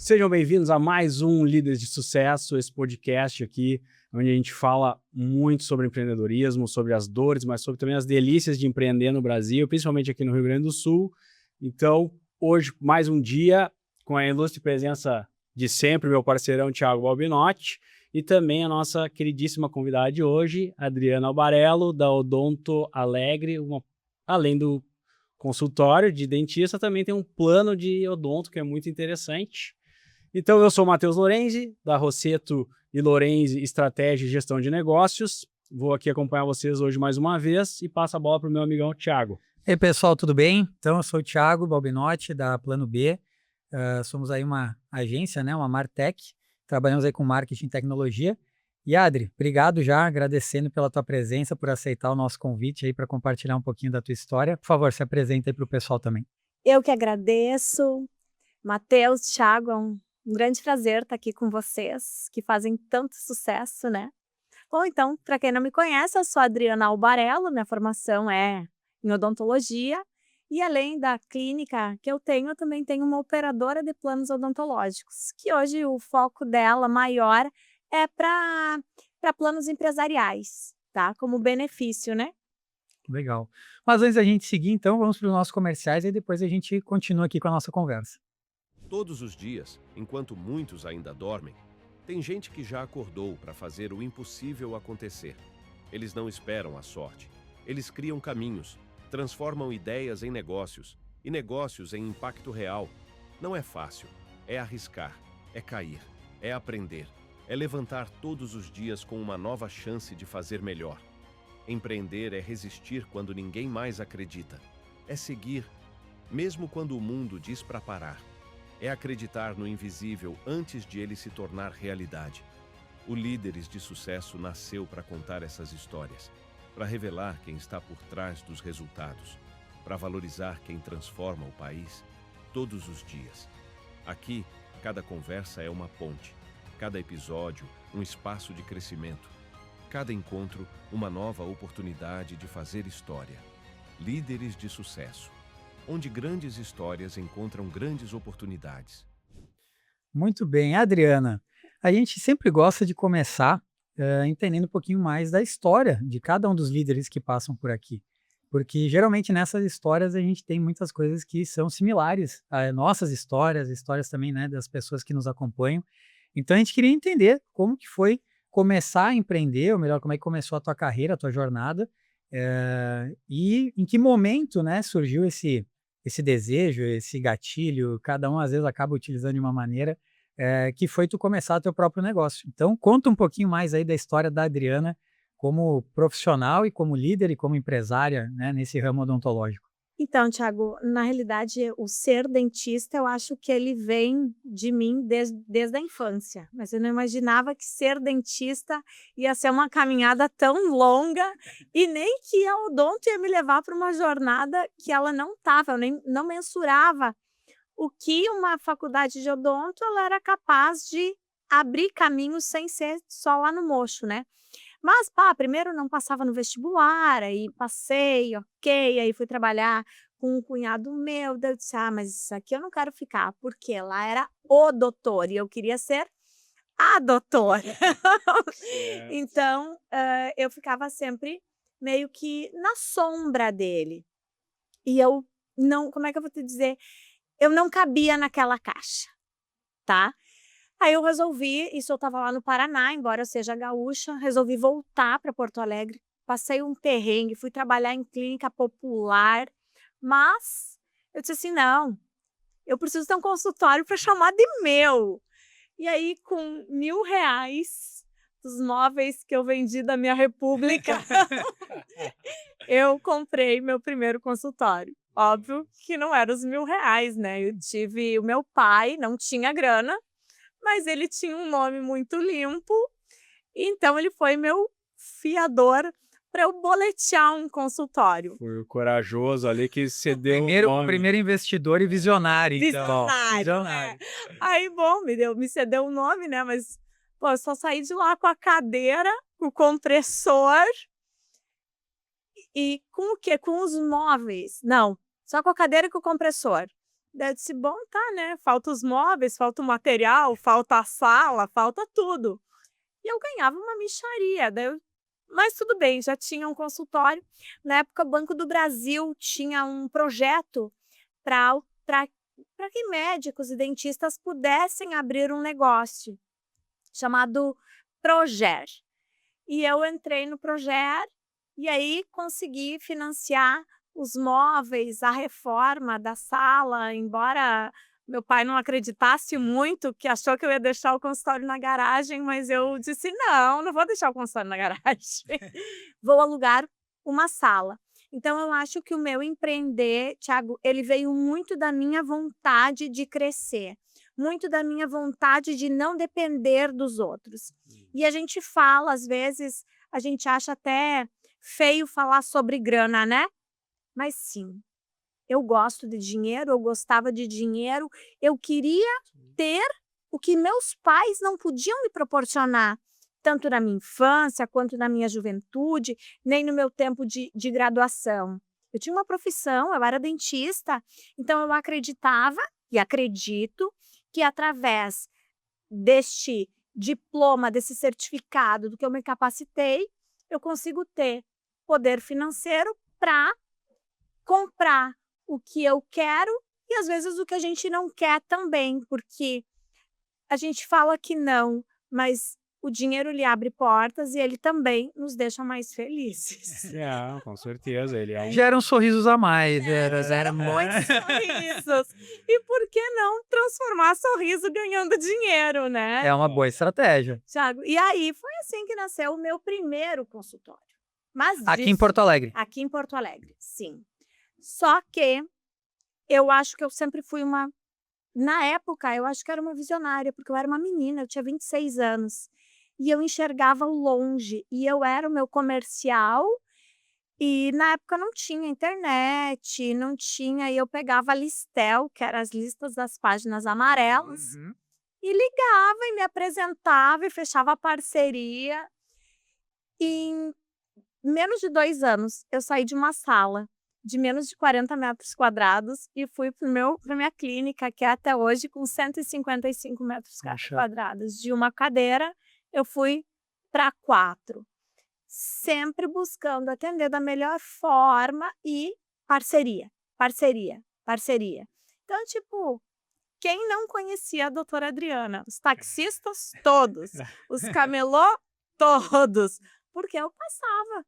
Sejam bem-vindos a mais um Líderes de Sucesso, esse podcast aqui, onde a gente fala muito sobre empreendedorismo, sobre as dores, mas sobre também as delícias de empreender no Brasil, principalmente aqui no Rio Grande do Sul. Então, hoje, mais um dia, com a ilustre presença de sempre, meu parceirão Thiago Balbinotti, e também a nossa queridíssima convidada de hoje, Adriana Albarello, da Odonto Alegre, além do consultório de dentista, também tem um plano de odonto que é muito interessante. Então, eu sou o Matheus Lorenzi, da Rosseto e Lorenzi Estratégia e Gestão de Negócios. Vou aqui acompanhar vocês hoje mais uma vez e passo a bola para o meu amigão Thiago. E aí, pessoal, tudo bem? Então, eu sou o Thiago Balbinotti, da Plano B. Somos aí uma agência, né, uma Martech. Trabalhamos aí com marketing e tecnologia. E, Adri, obrigado já, agradecendo pela tua presença, por aceitar o nosso convite aí para compartilhar um pouquinho da tua história. Por favor, se apresenta aí para o pessoal também. Eu que agradeço. Matheus, Thiago, é um grande prazer estar aqui com vocês, que fazem tanto sucesso, né? Bom, então, para quem não me conhece, eu sou a Adriana Albarello, minha formação é em odontologia, e além da clínica que eu também tenho uma operadora de planos odontológicos, que hoje o foco dela maior é para planos empresariais, tá? Como benefício, né? Legal. Mas antes da gente seguir, então, vamos para os nossos comerciais e depois a gente continua aqui com a nossa conversa. Todos os dias, enquanto muitos ainda dormem, tem gente que já acordou para fazer o impossível acontecer. Eles não esperam a sorte. Eles criam caminhos, transformam ideias em negócios e negócios em impacto real. Não é fácil. É arriscar, é cair, é aprender, é levantar todos os dias com uma nova chance de fazer melhor. Empreender é resistir quando ninguém mais acredita. É seguir, mesmo quando o mundo diz para parar. É acreditar no invisível antes de ele se tornar realidade. O Líderes de Sucesso nasceu para contar essas histórias, para revelar quem está por trás dos resultados, para valorizar quem transforma o país todos os dias. Aqui, cada conversa é uma ponte, cada episódio, um espaço de crescimento, cada encontro, uma nova oportunidade de fazer história. Líderes de Sucesso, onde grandes histórias encontram grandes oportunidades. Muito bem, Adriana. A gente sempre gosta de começar entendendo um pouquinho mais da história de cada um dos líderes que passam por aqui. Porque geralmente nessas histórias a gente tem muitas coisas que são similares a nossas histórias também, né, das pessoas que nos acompanham. Então a gente queria entender como que foi começar a empreender, ou melhor, como é que começou a tua carreira, a tua jornada, e em que momento, né, surgiu esse desejo, esse gatilho, cada um às vezes acaba utilizando de uma maneira, que foi tu começar teu próprio negócio. Então conta um pouquinho mais aí da história da Adriana como profissional e como líder e como empresária, né, nesse ramo odontológico. Então, Thiago, na realidade, o ser dentista, eu acho que ele vem de mim desde a infância. Mas eu não imaginava que ser dentista ia ser uma caminhada tão longa e nem que a odonto ia me levar para uma jornada que ela não estava, eu nem não mensurava o que uma faculdade de odonto ela era capaz de abrir caminhos sem ser só lá no mocho, né? Mas, primeiro não passava no vestibular, aí passei, ok, aí fui trabalhar com um cunhado meu, daí eu disse, mas isso aqui eu não quero ficar, porque lá era o doutor, e eu queria ser a doutora. Então, eu ficava sempre meio que na sombra dele. E eu não, como é que eu vou te dizer? Eu não cabia naquela caixa, tá? Aí eu resolvi, isso eu estava lá no Paraná, embora eu seja gaúcha, resolvi voltar para Porto Alegre, passei um perrengue, fui trabalhar em clínica popular, mas eu disse assim, não, eu preciso ter um consultório para chamar de meu. E aí com R$ 1.000 dos móveis que eu vendi da minha república, eu comprei meu primeiro consultório. Óbvio que não era os R$ 1.000, né? Eu tive o meu pai, não tinha grana, mas ele tinha um nome muito limpo, então ele foi meu fiador para eu boletear um consultório. Foi o corajoso ali que cedeu Primeiro investidor e visionário, então. Visionário. Aí, bom, me cedeu o nome, né, mas pô, eu só saí de lá com a cadeira, com o compressor e com o quê? Com os móveis. Não, só com a cadeira e com o compressor. Daí eu disse, bom, tá, né? Falta os móveis, falta o material, falta a sala, falta tudo. E eu ganhava uma mixaria. Mas tudo bem, já tinha um consultório. Na época, o Banco do Brasil tinha um projeto para que médicos e dentistas pudessem abrir um negócio chamado Proger. E eu entrei no Proger e aí consegui financiar os móveis, a reforma da sala, embora meu pai não acreditasse muito, que achou que eu ia deixar o consultório na garagem, mas eu disse: não, não vou deixar o consultório na garagem, vou alugar uma sala. Então, eu acho que o meu empreender, Thiago, ele veio muito da minha vontade de crescer, muito da minha vontade de não depender dos outros. E a gente fala, às vezes, a gente acha até feio falar sobre grana, né? Mas sim, eu gosto de dinheiro, eu gostava de dinheiro, eu queria ter o que meus pais não podiam me proporcionar, tanto na minha infância quanto na minha juventude, nem no meu tempo de graduação. Eu tinha uma profissão, eu era dentista, então eu acreditava e acredito que através deste diploma, desse certificado do que eu me capacitei, eu consigo ter poder financeiro para comprar o que eu quero e às vezes o que a gente não quer também, porque a gente fala que não, mas o dinheiro lhe abre portas e ele também nos deixa mais felizes. Com certeza, ele é um... Geram sorrisos a mais. Gera muitos sorrisos. E por que não transformar sorriso ganhando dinheiro, né? É uma boa estratégia. Thiago, e aí foi assim que nasceu o meu primeiro consultório. Mas Aqui em Porto Alegre. Aqui em Porto Alegre, sim. Só que eu acho que eu sempre fui uma... Na época, eu acho que era uma visionária, porque eu era uma menina, eu tinha 26 anos. E eu enxergava longe, e eu era o meu comercial, e na época não tinha internet, não tinha, e eu pegava a Listel, que eram as listas das páginas amarelas, e ligava e me apresentava e fechava a parceria. E em menos de 2 anos, eu saí de uma sala de menos de 40 metros quadrados e fui para minha clínica, que é até hoje com 155 metros quadrados. De uma cadeira, eu fui para 4. Sempre buscando atender da melhor forma e parceria, parceria, parceria. Então, tipo, quem não conhecia a doutora Adriana? Os taxistas, todos. Os camelô, todos. Porque eu passava.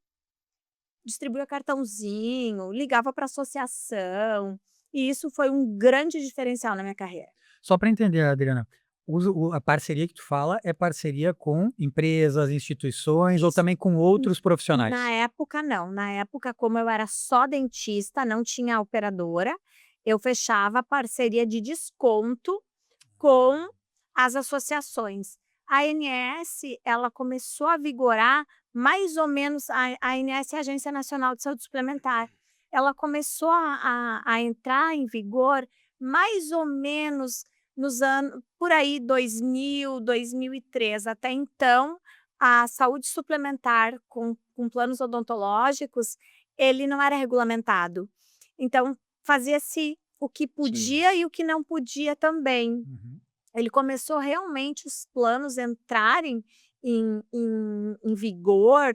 Distribuía cartãozinho, ligava para associação, e isso foi um grande diferencial na minha carreira. Só para entender, Adriana, a parceria que tu fala é parceria com empresas, instituições ou também com outros profissionais? Na época, não. Na época, como eu era só dentista, não tinha operadora, eu fechava parceria de desconto com as associações. A ANS, ela começou a vigorar mais ou menos, a ANS é a Agência Nacional de Saúde Suplementar, ela começou a entrar em vigor mais ou menos nos anos, por aí 2000, 2003. Até então, a saúde suplementar com planos odontológicos, ele não era regulamentado. Então, fazia-se o que podia e o que não podia também. Ele começou realmente os planos entrarem em vigor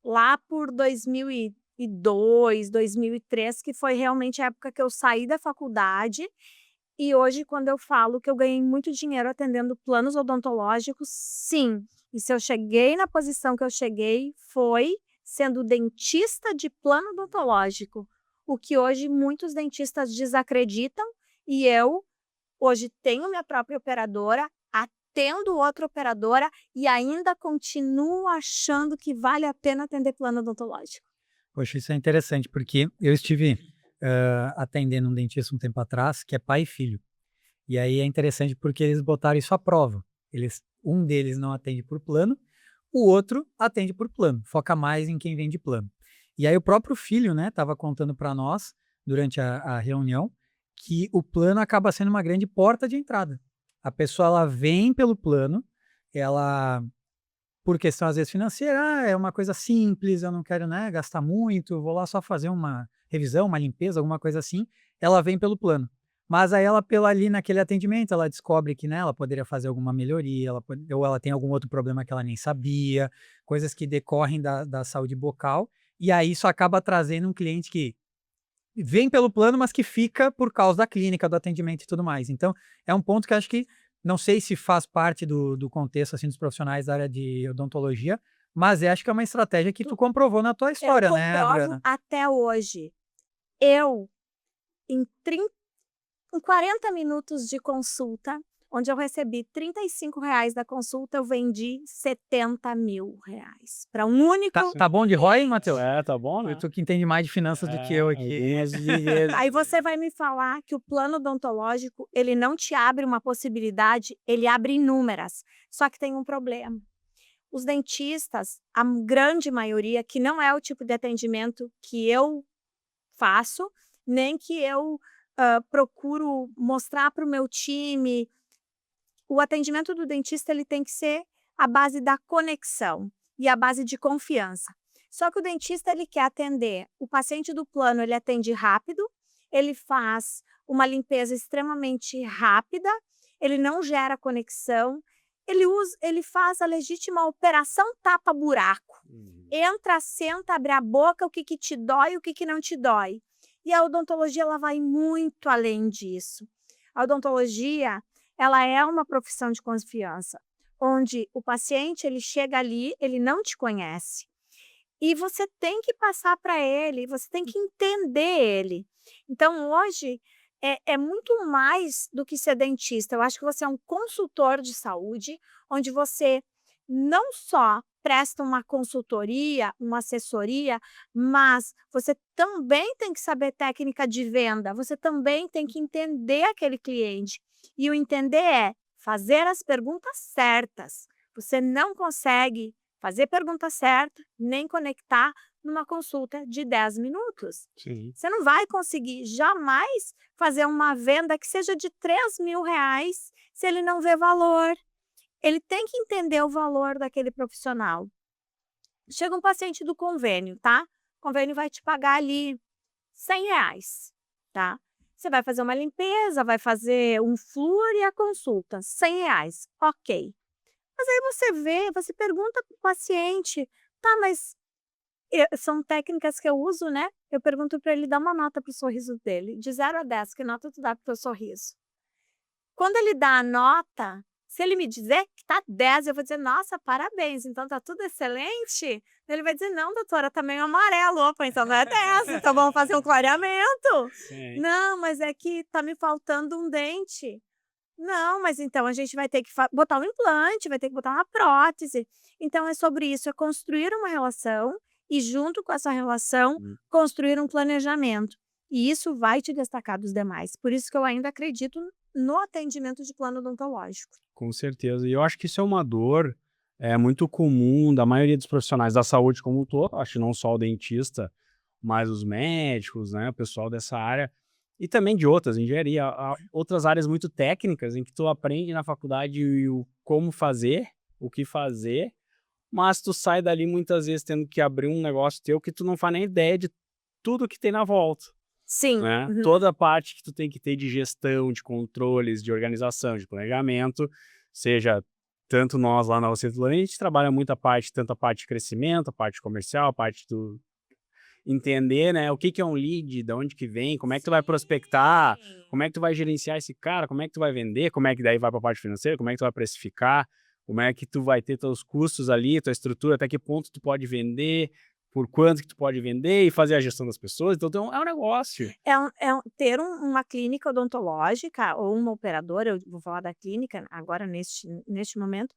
lá por 2002, 2003, que foi realmente a época que eu saí da faculdade. E hoje, quando eu falo que eu ganhei muito dinheiro atendendo planos odontológicos, sim. E se eu cheguei na posição que eu cheguei, foi sendo dentista de plano odontológico, o que hoje muitos dentistas desacreditam, e eu hoje tenho minha própria operadora, atendo outra operadora e ainda continuo achando que vale a pena atender plano odontológico. Poxa, isso é interessante, porque eu estive atendendo um dentista um tempo atrás, que é pai e filho. E aí é interessante porque eles botaram isso à prova. Um deles não atende por plano, o outro atende por plano, foca mais em quem vende plano. E aí o próprio filho, né, estava contando para nós, durante a reunião, que o plano acaba sendo uma grande porta de entrada. A pessoa, ela vem pelo plano, ela, por questão às vezes financeira, é uma coisa simples, eu não quero, né, gastar muito, vou lá só fazer uma revisão, uma limpeza, alguma coisa assim, ela vem pelo plano. Mas aí ela, pela ali naquele atendimento, ela descobre que, né, ela poderia fazer alguma melhoria, ou ela tem algum outro problema que ela nem sabia, coisas que decorrem da saúde bucal, e aí isso acaba trazendo um cliente que vem pelo plano, mas que fica por causa da clínica, do atendimento e tudo mais. Então, é um ponto que acho que, não sei se faz parte do contexto, assim, dos profissionais da área de odontologia, mas acho que é uma estratégia que tu comprovou na tua história, Eu né, comprovo Adriana? até hoje. Eu, em 40 minutos de consulta, onde eu recebi R$ 35 da consulta, eu vendi R$ 70 mil para um único. Tá bom de ROI, Matheus? Tá bom, né? Tu que entende mais de finanças do que eu aqui. Algumas vezes. Aí você vai me falar que o plano odontológico, ele não te abre uma possibilidade, ele abre inúmeras. Só que tem um problema. Os dentistas, a grande maioria, que não é o tipo de atendimento que eu faço, nem que eu procuro mostrar para o meu time. O atendimento do dentista ele tem que ser a base da conexão e a base de confiança. Só que o dentista ele quer atender o paciente do plano, ele atende rápido, ele faz uma limpeza extremamente rápida, ele não gera conexão, ele faz a legítima operação tapa-buraco. Entra, senta, abre a boca, o que te dói, o que não te dói. E a odontologia ela vai muito além disso. A odontologia ela é uma profissão de confiança, onde o paciente ele chega ali, ele não te conhece. E você tem que passar para ele, você tem que entender ele. Então, hoje, é muito mais do que ser dentista. Eu acho que você é um consultor de saúde, onde você não só presta uma consultoria, uma assessoria, mas você também tem que saber técnica de venda, você também tem que entender aquele cliente. E o entender é fazer as perguntas certas. Você não consegue fazer pergunta certa, nem conectar numa consulta de 10 minutos. Sim. Você não vai conseguir jamais fazer uma venda que seja de R$ 3 mil se ele não vê valor. Ele tem que entender o valor daquele profissional. Chega um paciente do convênio, tá? O convênio vai te pagar ali R$ 100, tá? Você vai fazer uma limpeza, vai fazer um flúor e a consulta, R$ 100, ok. Mas aí você pergunta para o paciente, tá, mas são técnicas que eu uso, né? Eu pergunto para ele dar uma nota para o sorriso dele, de 0 a 10, que nota tu dá para o teu sorriso? Quando ele dá a nota, se ele me dizer que tá 10, eu vou dizer, nossa, parabéns, então tá tudo excelente? Ele vai dizer, não, doutora, tá meio amarelo, opa, então não é 10, então vamos fazer um clareamento. Sim. Não, mas é que tá me faltando um dente. Não, mas então a gente vai ter que botar um implante, vai ter que botar uma prótese. Então é sobre isso, é construir uma relação e junto com essa relação, construir um planejamento. E isso vai te destacar dos demais. Por isso que eu ainda acredito no atendimento de plano odontológico. Com certeza. E eu acho que isso é uma dor muito comum da maioria dos profissionais da saúde como um todo, acho que não só o dentista, mas os médicos, né, o pessoal dessa área, e também de outras, engenharia, outras áreas muito técnicas em que tu aprende na faculdade o como fazer, o que fazer, mas tu sai dali muitas vezes tendo que abrir um negócio teu que tu não faz nem ideia de tudo que tem na volta. Sim. Né? Uhum. Toda a parte que tu tem que ter de gestão, de controles, de organização, de planejamento, seja tanto nós lá na Ocento a gente trabalha muito tanto a parte de crescimento, a parte comercial, a parte do entender, né, o que é um lead, de onde que vem, como é que tu vai prospectar, como é que tu vai gerenciar esse cara, como é que tu vai vender, como é que daí vai para a parte financeira, como é que tu vai precificar, como é que tu vai ter teus custos ali, tua estrutura, até que ponto tu pode vender, por quanto que tu pode vender e fazer a gestão das pessoas. Então é um negócio. Ter uma clínica odontológica ou uma operadora, eu vou falar da clínica agora neste momento,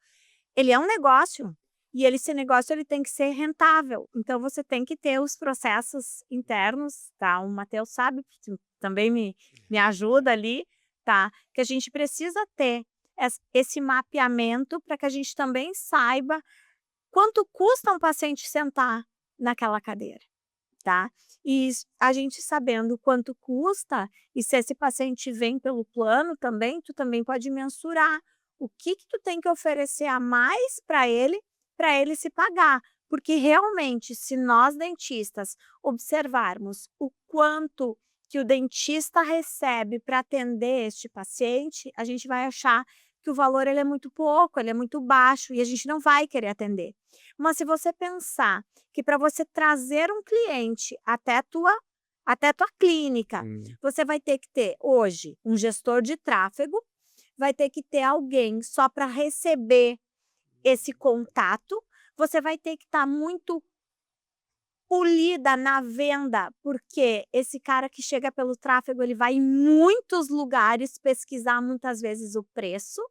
ele é um negócio. E esse negócio ele tem que ser rentável. Então você tem que ter os processos internos, tá? O Matheus sabe, também me ajuda ali, tá? Que a gente precisa ter esse mapeamento para que a gente também saiba quanto custa um paciente sentar naquela cadeira, tá? E a gente sabendo quanto custa, e se esse paciente vem pelo plano também, tu também pode mensurar o que tu tem que oferecer a mais para ele se pagar. Porque realmente, se nós dentistas observarmos o quanto que o dentista recebe para atender este paciente, a gente vai achar que o valor ele é muito pouco, ele é muito baixo e a gente não vai querer atender. Mas se você pensar que para você trazer um cliente até a tua clínica, você vai ter que ter hoje um gestor de tráfego, vai ter que ter alguém só para receber esse contato, você vai ter que estar muito polida na venda, porque esse cara que chega pelo tráfego, ele vai em muitos lugares pesquisar muitas vezes o preço.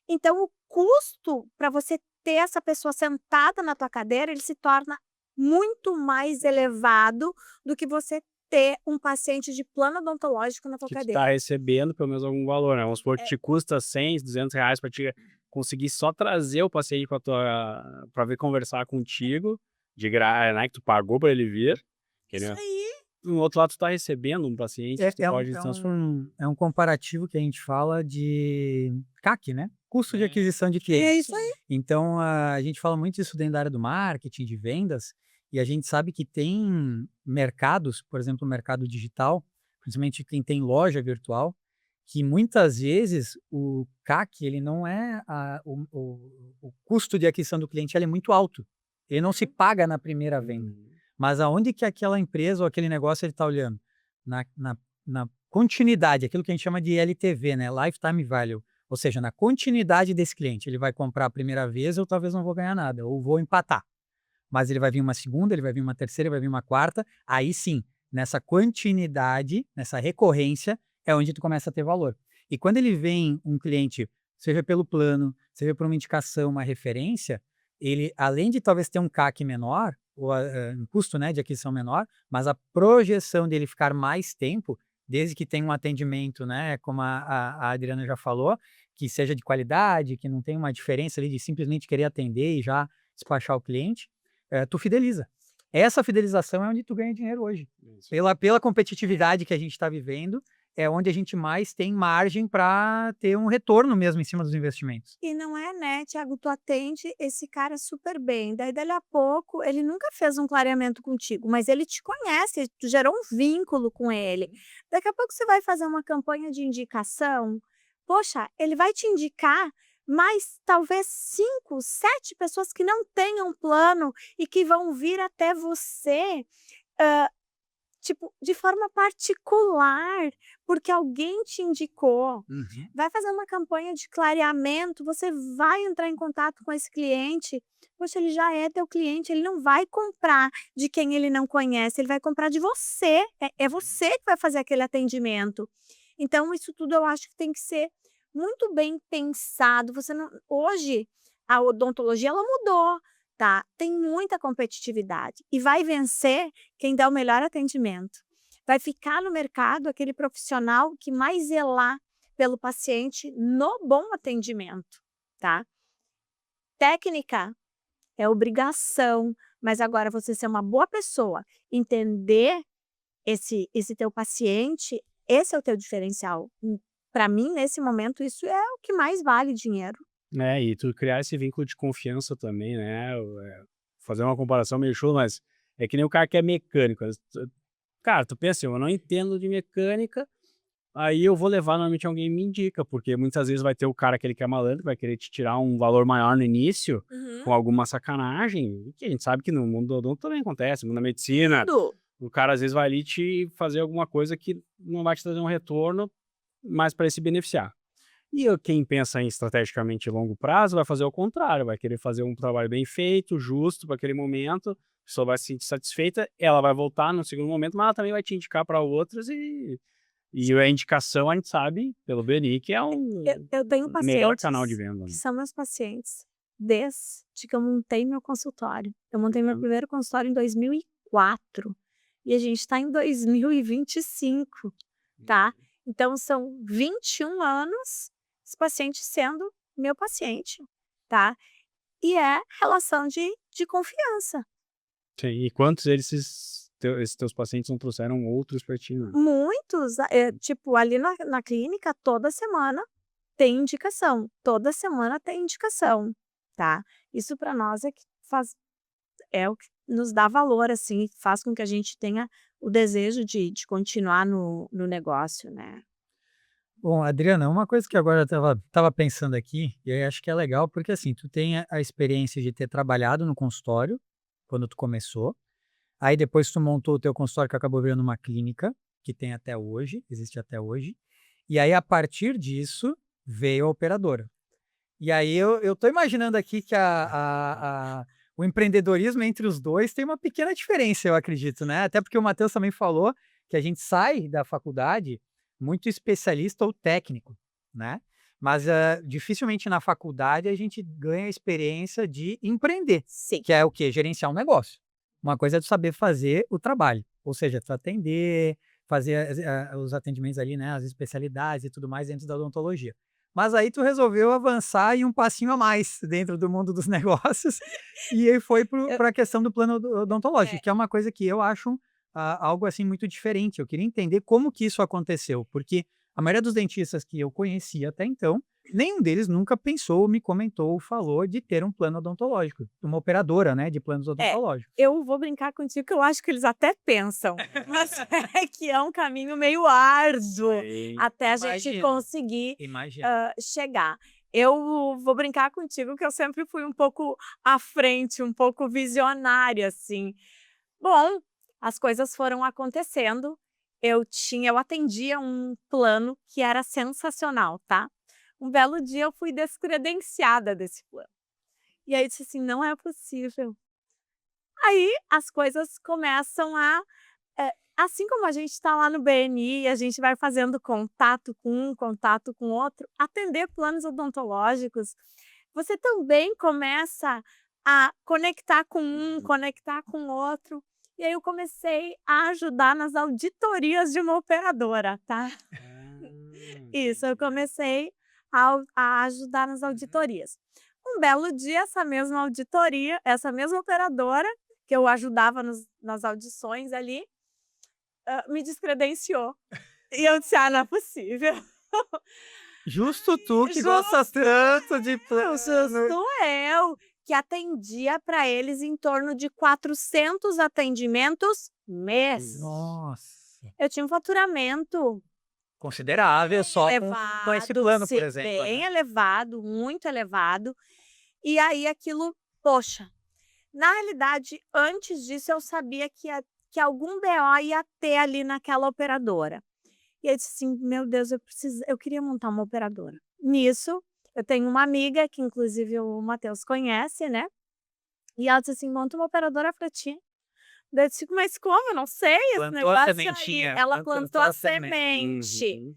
Então o custo para você ter essa pessoa sentada na tua cadeira, ele se torna muito mais elevado do que você ter um paciente de plano odontológico na tua Que tu cadeira. tá recebendo pelo menos algum valor, né? Vamos supor que te custa 100, 200 reais para te conseguir só trazer o paciente para vir conversar contigo, né? Que tu pagou para ele vir. Isso aí. No outro lado, tu tá recebendo um paciente que tu pode transformar. É um comparativo que a gente fala de CAC, né? Custo de aquisição de clientes. É isso aí. Então, a gente fala muito isso dentro da área do marketing, de vendas, e a gente sabe que tem mercados, por exemplo, o mercado digital, principalmente quem tem loja virtual, que muitas vezes o CAC, ele não é o custo de aquisição do cliente, ele é muito alto. Ele não se paga na primeira venda. Mas aonde que aquela empresa ou aquele negócio ele está olhando? Na continuidade, aquilo que a gente chama de LTV, né? Lifetime Value. Ou seja, na continuidade desse cliente. Ele vai comprar a primeira vez, eu talvez não vou ganhar nada, ou vou empatar. Mas ele vai vir uma segunda, ele vai vir uma terceira, ele vai vir uma quarta. Aí sim, nessa continuidade, nessa recorrência, é onde tu começa a ter valor. E quando ele vem um cliente, seja pelo plano, seja por uma indicação, uma referência, ele, além de talvez ter um CAC menor, ou um custo, né, de aquisição menor, mas a projeção dele ficar mais tempo, desde que tenha um atendimento, né, como a Adriana já falou, que seja de qualidade, que não tenha uma diferença ali de simplesmente querer atender e já despachar o cliente, tu fideliza. Essa fidelização é onde tu ganha dinheiro hoje. Pela competitividade que a gente está vivendo, é onde a gente mais tem margem para ter um retorno mesmo em cima dos investimentos. E não é, né, Thiago, tu atende esse cara super bem, daí dali a pouco ele nunca fez um clareamento contigo, mas ele te conhece, tu gerou um vínculo com ele. Daqui a pouco você vai fazer uma campanha de indicação, poxa, ele vai te indicar mais talvez 5, 7 pessoas que não tenham plano e que vão vir até você, tipo, de forma particular, porque alguém te indicou. Vai fazer uma campanha de clareamento, você vai entrar em contato com esse cliente, poxa, ele já é teu cliente, ele não vai comprar de quem ele não conhece, ele vai comprar de você, é você que vai fazer aquele atendimento. Então isso tudo eu acho que tem que ser muito bem pensado, você não hoje a odontologia ela mudou. Tá, tem muita competitividade e vai vencer quem dá o melhor atendimento. Vai ficar no mercado aquele profissional que mais zelar pelo paciente no bom atendimento, tá? Técnica é obrigação, mas agora você ser uma boa pessoa, entender esse teu paciente, esse é o teu diferencial. Para mim, nesse momento, isso é o que mais vale dinheiro. E tu criar esse vínculo de confiança também, né? Fazer uma comparação meio show, mas é que nem o cara que é mecânico. Cara, tu pensa assim, eu não entendo de mecânica, aí eu vou levar normalmente alguém me indica, porque muitas vezes vai ter o cara aquele que é malandro, que vai querer te tirar um valor maior no início, com alguma sacanagem, que a gente sabe que no mundo do odonto também acontece, no mundo da medicina. O cara às vezes vai ali te fazer alguma coisa que não vai te trazer um retorno, mas para ele se beneficiar. E quem pensa em estrategicamente longo prazo vai fazer o contrário, vai querer fazer um trabalho bem feito, justo para aquele momento, a pessoa vai se sentir satisfeita, ela vai voltar no segundo momento, mas ela também vai te indicar para outras e a indicação a gente sabe, pelo BNI, que é eu tenho melhor canal de venda. que são meus pacientes desde que eu montei meu consultório. Eu montei meu primeiro consultório em 2004 e a gente está em 2025, tá? Então são 21 anos esse paciente sendo meu paciente, tá? E é relação de confiança. Sim, e quantos esses teus pacientes não trouxeram outros para ti? Né? Muitos, tipo, ali na clínica, toda semana tem indicação. Toda semana tem indicação, tá? Isso para nós é o que nos dá valor, assim, faz com que a gente tenha o desejo de continuar no negócio, né. Bom, Adriana, uma coisa que agora eu estava pensando aqui, e aí acho que é legal, porque assim, tu tem a experiência de ter trabalhado no consultório, quando tu começou, aí depois tu montou o teu consultório que acabou virando uma clínica, que tem até hoje, existe até hoje, e aí a partir disso veio a operadora. E aí eu tô imaginando aqui que o empreendedorismo entre os dois tem uma pequena diferença, eu acredito, né? Até porque o Matheus também falou que a gente sai da faculdade muito especialista ou técnico, né? Mas dificilmente na faculdade a gente ganha a experiência de empreender, Sim. que é o quê? Gerenciar um negócio. Uma coisa é tu saber fazer o trabalho, ou seja, tu atender, fazer os atendimentos ali, né? As especialidades e tudo mais dentro da odontologia. Mas aí tu resolveu avançar e um passinho a mais dentro do mundo dos negócios e aí foi para a questão do plano odontológico, que é uma coisa que eu acho algo assim muito diferente. Eu queria entender como que isso aconteceu, porque a maioria dos dentistas que eu conhecia até então, nenhum deles nunca pensou, me comentou, falou de ter um plano odontológico, uma operadora, né, de planos odontológicos. Eu vou brincar contigo que eu acho que eles até pensam, mas é que é um caminho meio árduo até a gente Imagino. conseguir Imagina. chegar. Eu vou brincar contigo que eu sempre fui um pouco à frente, um pouco visionária, assim. Bom, as coisas foram acontecendo. Eu atendia um plano que era sensacional, tá? Um belo dia eu fui descredenciada desse plano. E aí eu disse assim, não é possível. Aí as coisas começam assim como a gente está lá no BNI, a gente vai fazendo contato com um, contato com outro, atender planos odontológicos, você também começa a conectar com um, conectar com outro. E aí eu comecei a ajudar nas auditorias de uma operadora, tá? Isso, eu comecei a ajudar nas auditorias. Um belo dia, essa mesma auditoria, essa mesma operadora, que eu ajudava nas audições ali, me descredenciou. E eu disse, não é possível. Justo tu que Justo gosta tanto de plano. Justo eu, que atendia para eles em torno de 400 atendimentos mês. Nossa, Eu tinha um faturamento considerável só com esse plano, por exemplo, bem né? elevado, muito elevado. E aí aquilo, poxa, na realidade, antes disso eu sabia que algum BO ia ter ali naquela operadora. E eu disse assim, meu Deus, eu queria montar uma operadora. Nisso, eu tenho uma amiga, que inclusive o Matheus conhece, né? E ela disse assim, monta uma operadora pra ti. Daí eu disse, mas como? Eu não sei esse Plantou a negócio aí. sementinha, Ela plantou plantou a a semente. Uhum.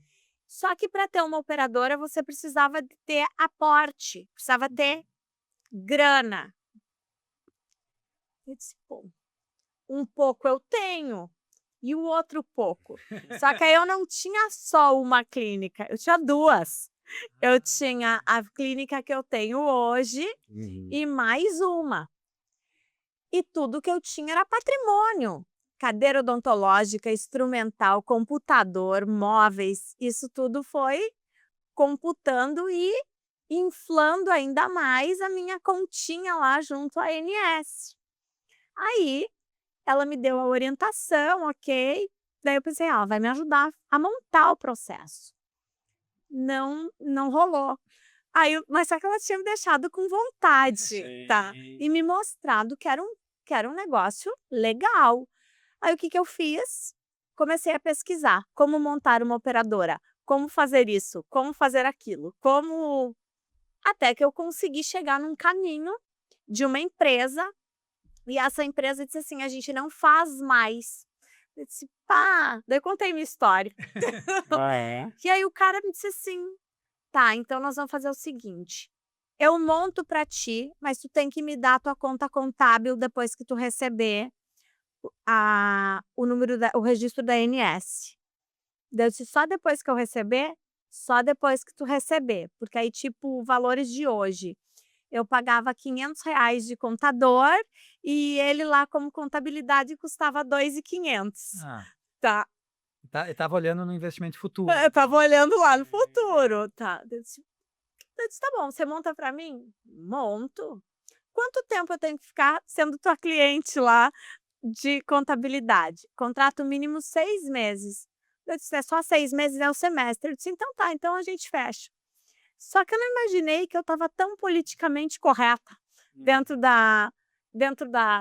Só que para ter uma operadora, você precisava de ter aporte, precisava ter grana. Eu disse, pô, um pouco eu tenho e o outro pouco. Só que aí eu não tinha só uma clínica, eu tinha duas. Eu tinha a clínica que eu tenho hoje Uhum. e mais uma. E tudo que eu tinha era patrimônio. Cadeira odontológica, instrumental, computador, móveis, isso tudo foi computando e inflando ainda mais a minha continha lá junto à ANS. Aí ela me deu a orientação, ok. Daí eu pensei, ela vai me ajudar a montar o processo. Não rolou. Mas só que ela tinha me deixado com vontade, tá? E me mostrado que era um negócio legal. Aí o que que eu fiz? Comecei a pesquisar como montar uma operadora, como fazer isso, como fazer aquilo, até que eu consegui chegar num caminho de uma empresa, e essa empresa disse assim, a gente não faz mais. Eu disse, pá, daí eu contei minha história. Ah, é? E aí o cara me disse assim, tá, então nós vamos fazer o seguinte, eu monto para ti, mas tu tem que me dar a tua conta contábil depois que tu receber o registro da ANS. Daí eu disse, só depois que eu receber? Só depois que tu receber, porque aí tipo, valores de hoje, eu pagava R$500 de contador e ele lá como contabilidade custava 2.500, Ah, tá? eu tava olhando no investimento futuro. Eu estava olhando lá no futuro, tá? Eu disse, tá bom, você monta para mim? Monto. Quanto tempo eu tenho que ficar sendo tua cliente lá, de contabilidade. Contrato mínimo 6 meses. Eu disse, é só 6 meses, é o semestre. Eu disse, então tá, então a gente fecha. Só que eu não imaginei que eu estava tão politicamente correta dentro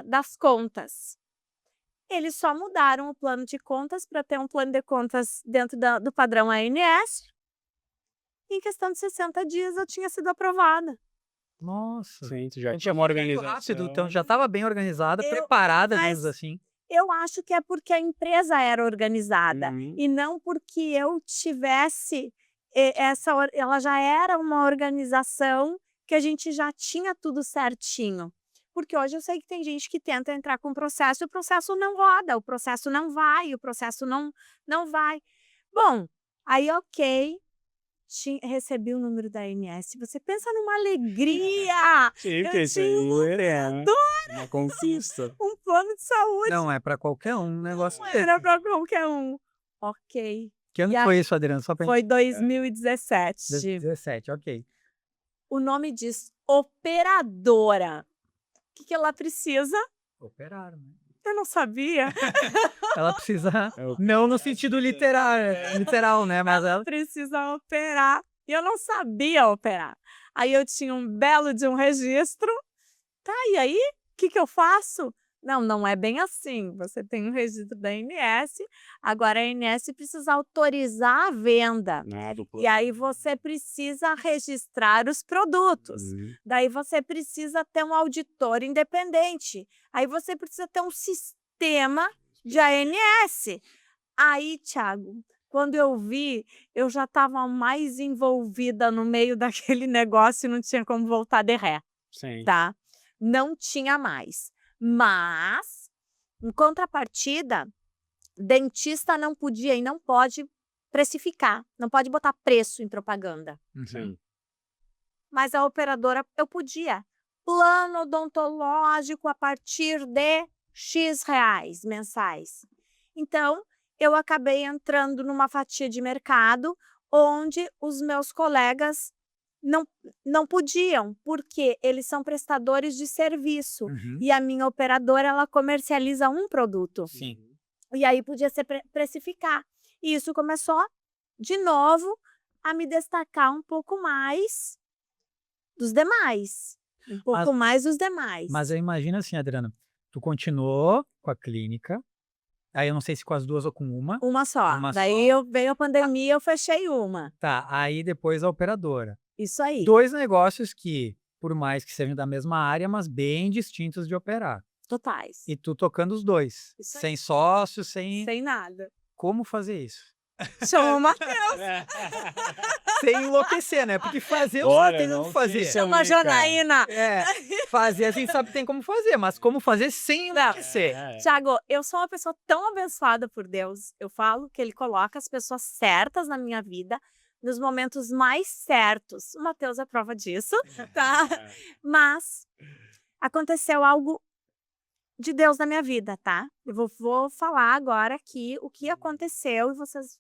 das contas. Eles só mudaram o plano de contas para ter um plano de contas dentro do padrão ANS. Em questão de 60 dias eu tinha sido aprovada. Nossa. Sim, tu já Então tinha uma foi muito organização. rápido, então já estava bem organizada, Eu- preparada, mas- digamos assim. Eu acho que é porque a empresa era organizada Uhum. e não porque eu tivesse ela já era uma organização que a gente já tinha tudo certinho. Porque hoje eu sei que tem gente que tenta entrar com o processo não roda, o processo não vai, o processo não vai. Bom, aí ok, recebi o número da ANS. Você pensa numa alegria! Sim, porque isso aí é uma conquista. Um plano de saúde Não é para qualquer um negócio não desse. era para qualquer um. Ok. Que ano E que a- foi isso, Adriana? Só pra Foi 2017. 17, ok. O nome diz operadora. O que ela precisa? Operaram, né? Eu não sabia. Ela precisa, o- não no sentido literal, né? Mas ela Precisa operar. E eu não sabia operar. Aí eu tinha um belo de um registro. Tá, e aí? O que eu faço? Não é bem assim. Você tem um registro da ANS, agora a ANS precisa autorizar a venda. E aí você precisa registrar os produtos. Daí você precisa ter um auditor independente. Aí você precisa ter um sistema de ANS. Aí, Thiago, quando eu vi, eu já estava mais envolvida no meio daquele negócio e não tinha como voltar de ré, Sim. tá? Não tinha mais. Mas, em contrapartida, dentista não podia e não pode precificar, não pode botar preço em propaganda. Sim. Mas a operadora, eu podia. Plano odontológico a partir de X reais mensais. Então, eu acabei entrando numa fatia de mercado onde os meus colegas não podiam, porque eles são prestadores de serviço. Uhum. E a minha operadora, ela comercializa um produto. Sim. E aí podia ser precificar. E isso começou, de novo, a me destacar um pouco mais dos demais. Um pouco mais dos demais. Mas eu imagino assim, Adriana, tu continuou com a clínica, aí eu não sei se com as duas ou com uma. Uma só. Uma Daí veio a pandemia, eu fechei uma. Tá, aí depois a operadora. Isso aí. Dois negócios que, por mais que sejam da mesma área, mas bem distintos de operar. Totais. E tu tocando os dois. Isso aí. Sem sócio, sem... Sem nada. Como fazer isso? Chama o Matheus. Sem enlouquecer, né? Porque fazer eu Olha, sei não como fazer. sei Chama a Janaína. É, fazer a gente sabe que tem como fazer, mas como fazer sem enlouquecer? Tiago, eu sou uma pessoa tão abençoada por Deus. Eu falo que Ele coloca as pessoas certas na minha vida, nos momentos mais certos. O Matheus é prova disso, tá? Mas aconteceu algo de Deus na minha vida, tá? Eu vou falar agora aqui o que aconteceu e vocês,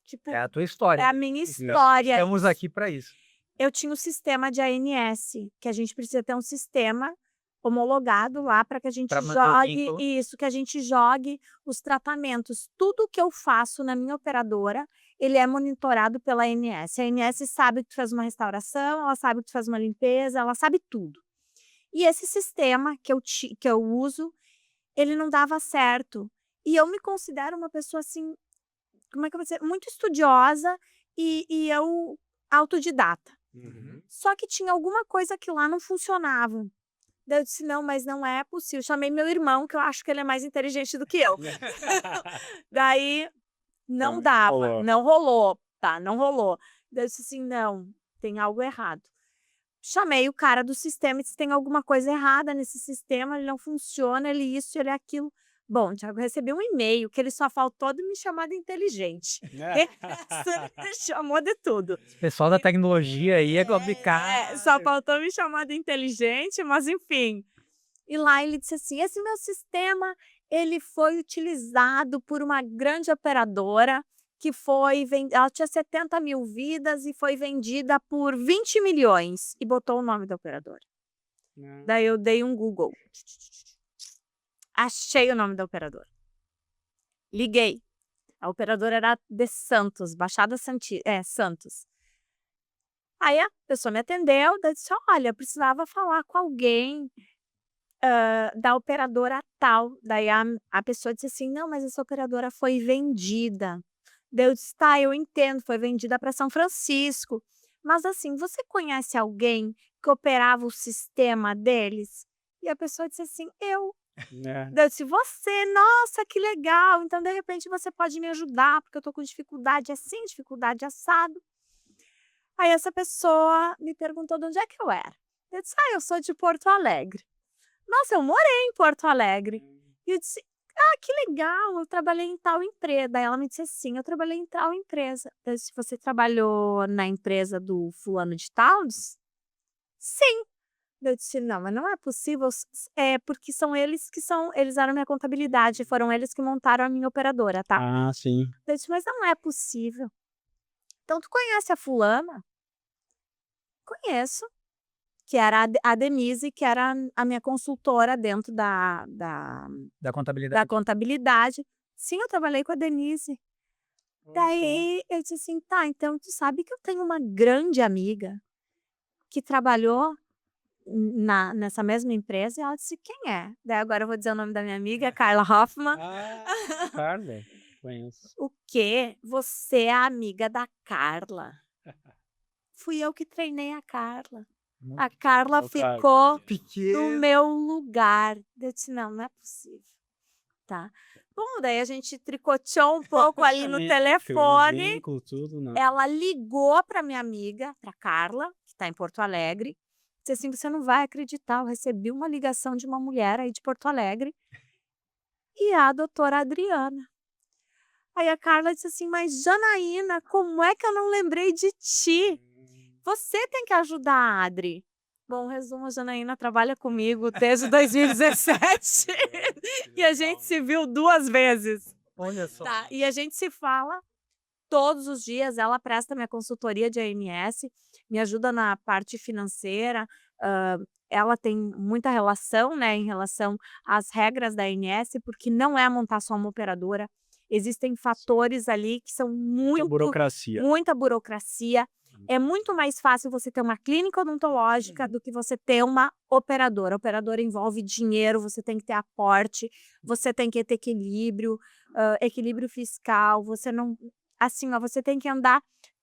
tipo, É a tua história. é a minha história. Estamos aqui para isso. Eu tinha um sistema de ANS, que a gente precisa ter um sistema homologado lá para que a gente Pra manter o jogue vínculo. isso, que a gente jogue os tratamentos. Tudo que eu faço na minha operadora, ele é monitorado pela ANS. A ANS sabe que tu fez uma restauração, ela sabe que tu fez uma limpeza, ela sabe tudo. E esse sistema que eu uso, ele não dava certo. E eu me considero uma pessoa assim, como é que eu vou dizer? Muito estudiosa e eu autodidata. Só que tinha alguma coisa que lá não funcionava. Daí eu disse, não, mas não é possível. Chamei meu irmão, que eu acho que ele é mais inteligente do que eu. Daí, não Não dava, rolou. não rolou, tá? Não rolou. Daí eu disse assim, não, tem algo errado. Chamei o cara do sistema e disse, tem alguma coisa errada nesse sistema, ele não funciona, ele isso, ele aquilo. Bom, Thiago, eu recebi um e-mail que ele só faltou de me chamar de inteligente. Ele chamou de tudo. O pessoal da tecnologia aí é complicado. Só faltou me chamar de inteligente, mas enfim. E lá ele disse assim, esse meu sistema, ele foi utilizado por uma grande operadora que ela tinha 70 mil vidas e foi vendida por 20 milhões. E botou o nome da operadora. Daí eu dei um Google. Achei o nome da operadora. Liguei. A operadora era de Santos, Baixada Santos. Aí a pessoa me atendeu, daí disse, olha, eu precisava falar com alguém da operadora tal. Daí a pessoa disse assim, não, mas essa operadora foi vendida. Daí eu disse, tá, eu entendo, foi vendida para São Francisco. Mas assim, você conhece alguém que operava o sistema deles? E a pessoa disse assim, eu. Daí eu disse, você, nossa, que legal. Então, de repente, você pode me ajudar, porque eu tô com dificuldade assim, dificuldade assado. Aí essa pessoa me perguntou de onde é que eu era. Eu disse, eu sou de Porto Alegre. Nossa, eu morei em Porto Alegre. E eu disse, que legal, eu trabalhei em tal empresa. Daí ela me disse assim, eu trabalhei em tal empresa. Eu disse, você trabalhou na empresa do fulano de tal? Sim. Eu disse, não, mas não é possível, porque são eles eles eram minha contabilidade, foram eles que montaram a minha operadora, tá? Ah, sim. Eu disse, mas não é possível. Então, tu conhece a fulana? Conheço. Que era a Denise, que era a minha consultora dentro da contabilidade. Sim, eu trabalhei com a Denise. Daí eu disse assim, tá, então tu sabe que eu tenho uma grande amiga que trabalhou nessa mesma empresa? E ela disse, quem é? Daí agora eu vou dizer o nome da minha amiga, Carla Hoffman. Carla, conheço. O quê? Você é a amiga da Carla? Fui eu que treinei a Carla. A Carla ficou no meu lugar. Eu disse, não é possível. Tá. Bom, daí a gente tricoteou um pouco ali no telefone. Vínculo, tudo, né? Ela ligou para minha amiga, para Carla, que está em Porto Alegre. Disse assim, você não vai acreditar, eu recebi uma ligação de uma mulher aí de Porto Alegre. E a doutora Adriana. Aí a Carla disse assim, mas Janaína, como é que eu não lembrei de ti? Você tem que ajudar a Adri. Bom, resumo, a Janaína trabalha comigo desde 2017 e a gente se viu 2 vezes. Olha só. Tá, e a gente se fala todos os dias, ela presta minha consultoria de ANS, me ajuda na parte financeira, ela tem muita relação, né, em relação às regras da ANS, porque não é montar só uma operadora, existem fatores ali que são Muita burocracia. muita burocracia. É muito mais fácil você ter uma clínica odontológica do que você ter uma operadora. A operadora envolve dinheiro, você tem que ter aporte, você tem que ter equilíbrio, equilíbrio fiscal, você não... Assim, ó, você tem que andar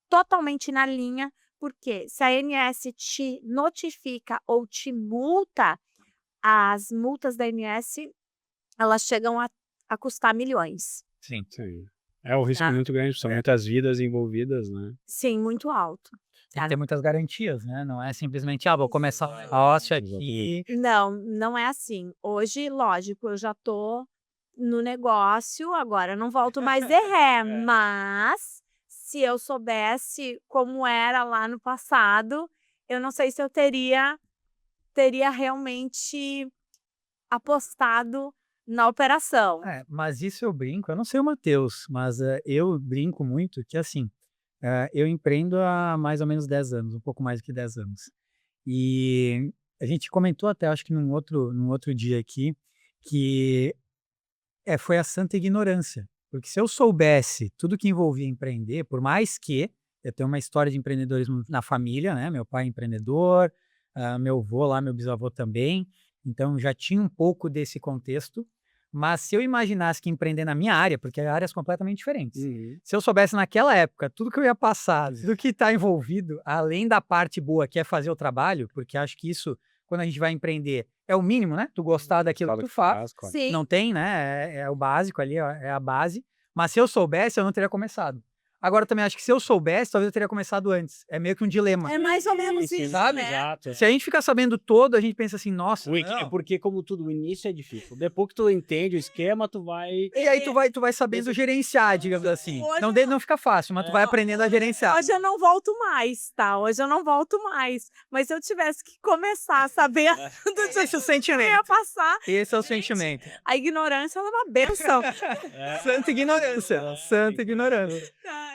totalmente na linha, porque se a ANS te notifica ou te multa, as multas da ANS, elas chegam a custar milhões. Sim. Sim. É um risco muito grande, são muitas vidas envolvidas, né? Sim, muito alto. Tem que ter muitas garantias, né? Não é simplesmente, vou começar a óssea aqui. Não, não é assim. Hoje, lógico, eu já tô no negócio, agora eu não volto mais de ré, mas se eu soubesse como era lá no passado, eu não sei se eu teria realmente apostado na operação. Mas isso eu brinco, eu não sei o Matheus, mas eu brinco muito que assim, eu empreendo há mais ou menos 10 anos, um pouco mais do que 10 anos. E a gente comentou até, acho que num outro dia aqui, que foi a santa ignorância. Porque se eu soubesse tudo que envolvia empreender, por mais que eu tenho uma história de empreendedorismo na família, né? Meu pai é empreendedor, meu avô lá, meu bisavô também, então já tinha um pouco desse contexto. Mas se eu imaginasse que empreender na minha área, porque é áreas completamente diferentes, se eu soubesse naquela época tudo que eu ia passar, tudo que está envolvido, além da parte boa que é fazer o trabalho, porque acho que isso, quando a gente vai empreender, é o mínimo, né? Tu gostar daquilo que tu faz. Claro. Sim. Não tem, né? É o básico ali, é a base. Mas se eu soubesse, eu não teria começado. Agora, também acho que se eu soubesse, talvez eu teria começado antes. É meio que um dilema. É mais ou menos isso, sabe? né? Exato. Se a gente ficar sabendo todo, a gente pensa assim, nossa, É porque, como tudo, o início é difícil. Depois que tu entende o esquema, tu vai... E aí tu vai sabendo gerenciar, digamos assim. Não fica fácil, mas tu vai aprendendo a gerenciar. Hoje eu não volto mais, tá? Hoje eu não volto mais. Mas se eu tivesse que começar a saber Esse é o eu sentimento. ia passar, Esse é o sentimento. a ignorância ela é uma benção. Santa ignorância. Santa ignorância.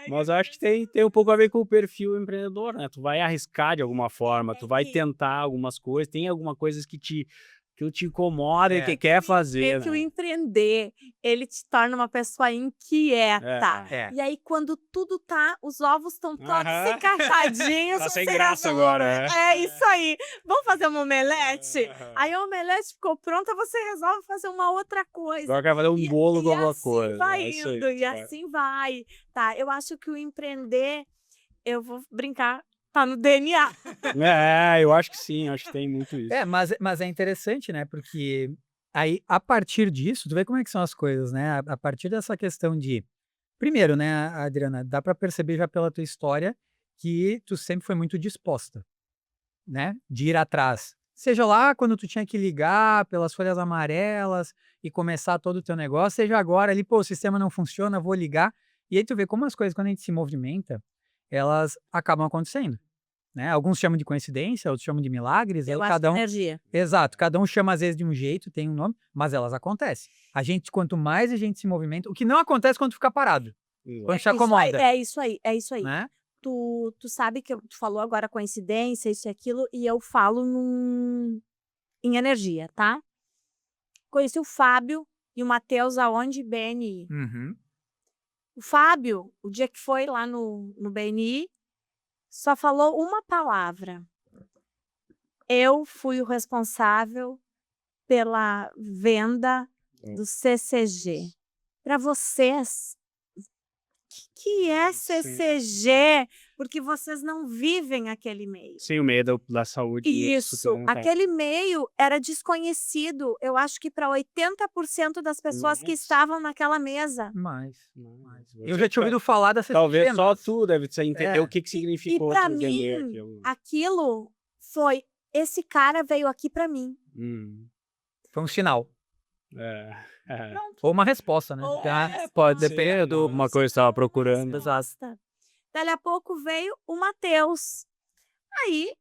Mas eu acho que tem um pouco a ver com o perfil empreendedor, né? Tu vai arriscar de alguma forma, tu vai tentar algumas coisas, tem algumas coisas que aquilo te incomoda e É. que quer fazer, Vê que o né? empreender, ele te torna uma pessoa inquieta. É. E aí, quando tudo tá, os ovos estão todos Aham. encaixadinhos. Tá sem você graça falou, agora, É isso aí. Vamos fazer uma omelete? Aham. Aí a omelete ficou pronta, você resolve fazer uma outra coisa. Agora quer fazer um bolo com alguma assim coisa. vai É isso aí, indo, e vai. assim vai. Tá, eu acho que o empreender, eu vou brincar, tá no DNA. Eu acho que sim, acho que tem muito isso. Mas é interessante, né? Porque aí, a partir disso, tu vê como é que são as coisas, né? A partir dessa questão de... Primeiro, né, Adriana, dá para perceber já pela tua história que tu sempre foi muito disposta, né? De ir atrás. Seja lá quando tu tinha que ligar pelas folhas amarelas e começar todo o teu negócio, seja agora ali, pô, o sistema não funciona, vou ligar. E aí tu vê como as coisas, quando a gente se movimenta, elas acabam acontecendo, né? Alguns chamam de coincidência, outros chamam de milagres, aí Eu acho que cada um... energia. Exato, cada um chama às vezes de um jeito, tem um nome, mas elas acontecem. A gente, quanto mais a gente se movimenta, o que não acontece quando fica parado, quando se acomoda, É isso aí, é isso aí. né? Tu sabe que tu falou agora coincidência, isso e aquilo, e eu falo em energia, tá? Conheci o Fábio e o Matheus aonde? BNI. Uhum. O Fábio, o dia que foi lá no BNI, só falou uma palavra. Eu fui o responsável pela venda do CCG. Para vocês, o que é CCG? Porque vocês não vivem aquele meio. Sem o medo da saúde. Isso, não tem. aquele meio era desconhecido, eu acho que para 80% das pessoas que Nossa. estavam naquela mesa. Mas Você eu já tinha ouvido falar dessa Talvez cena. só tu deve entender É. o que significa E para mim, aquilo. aquilo foi, esse cara veio aqui para mim. Foi um sinal. É. Pronto. Ou uma resposta, né? Ou Tá? uma Pode resposta. depender do... Uma coisa que estava procurando. Resposta. Dali a pouco veio o Matheus. Aí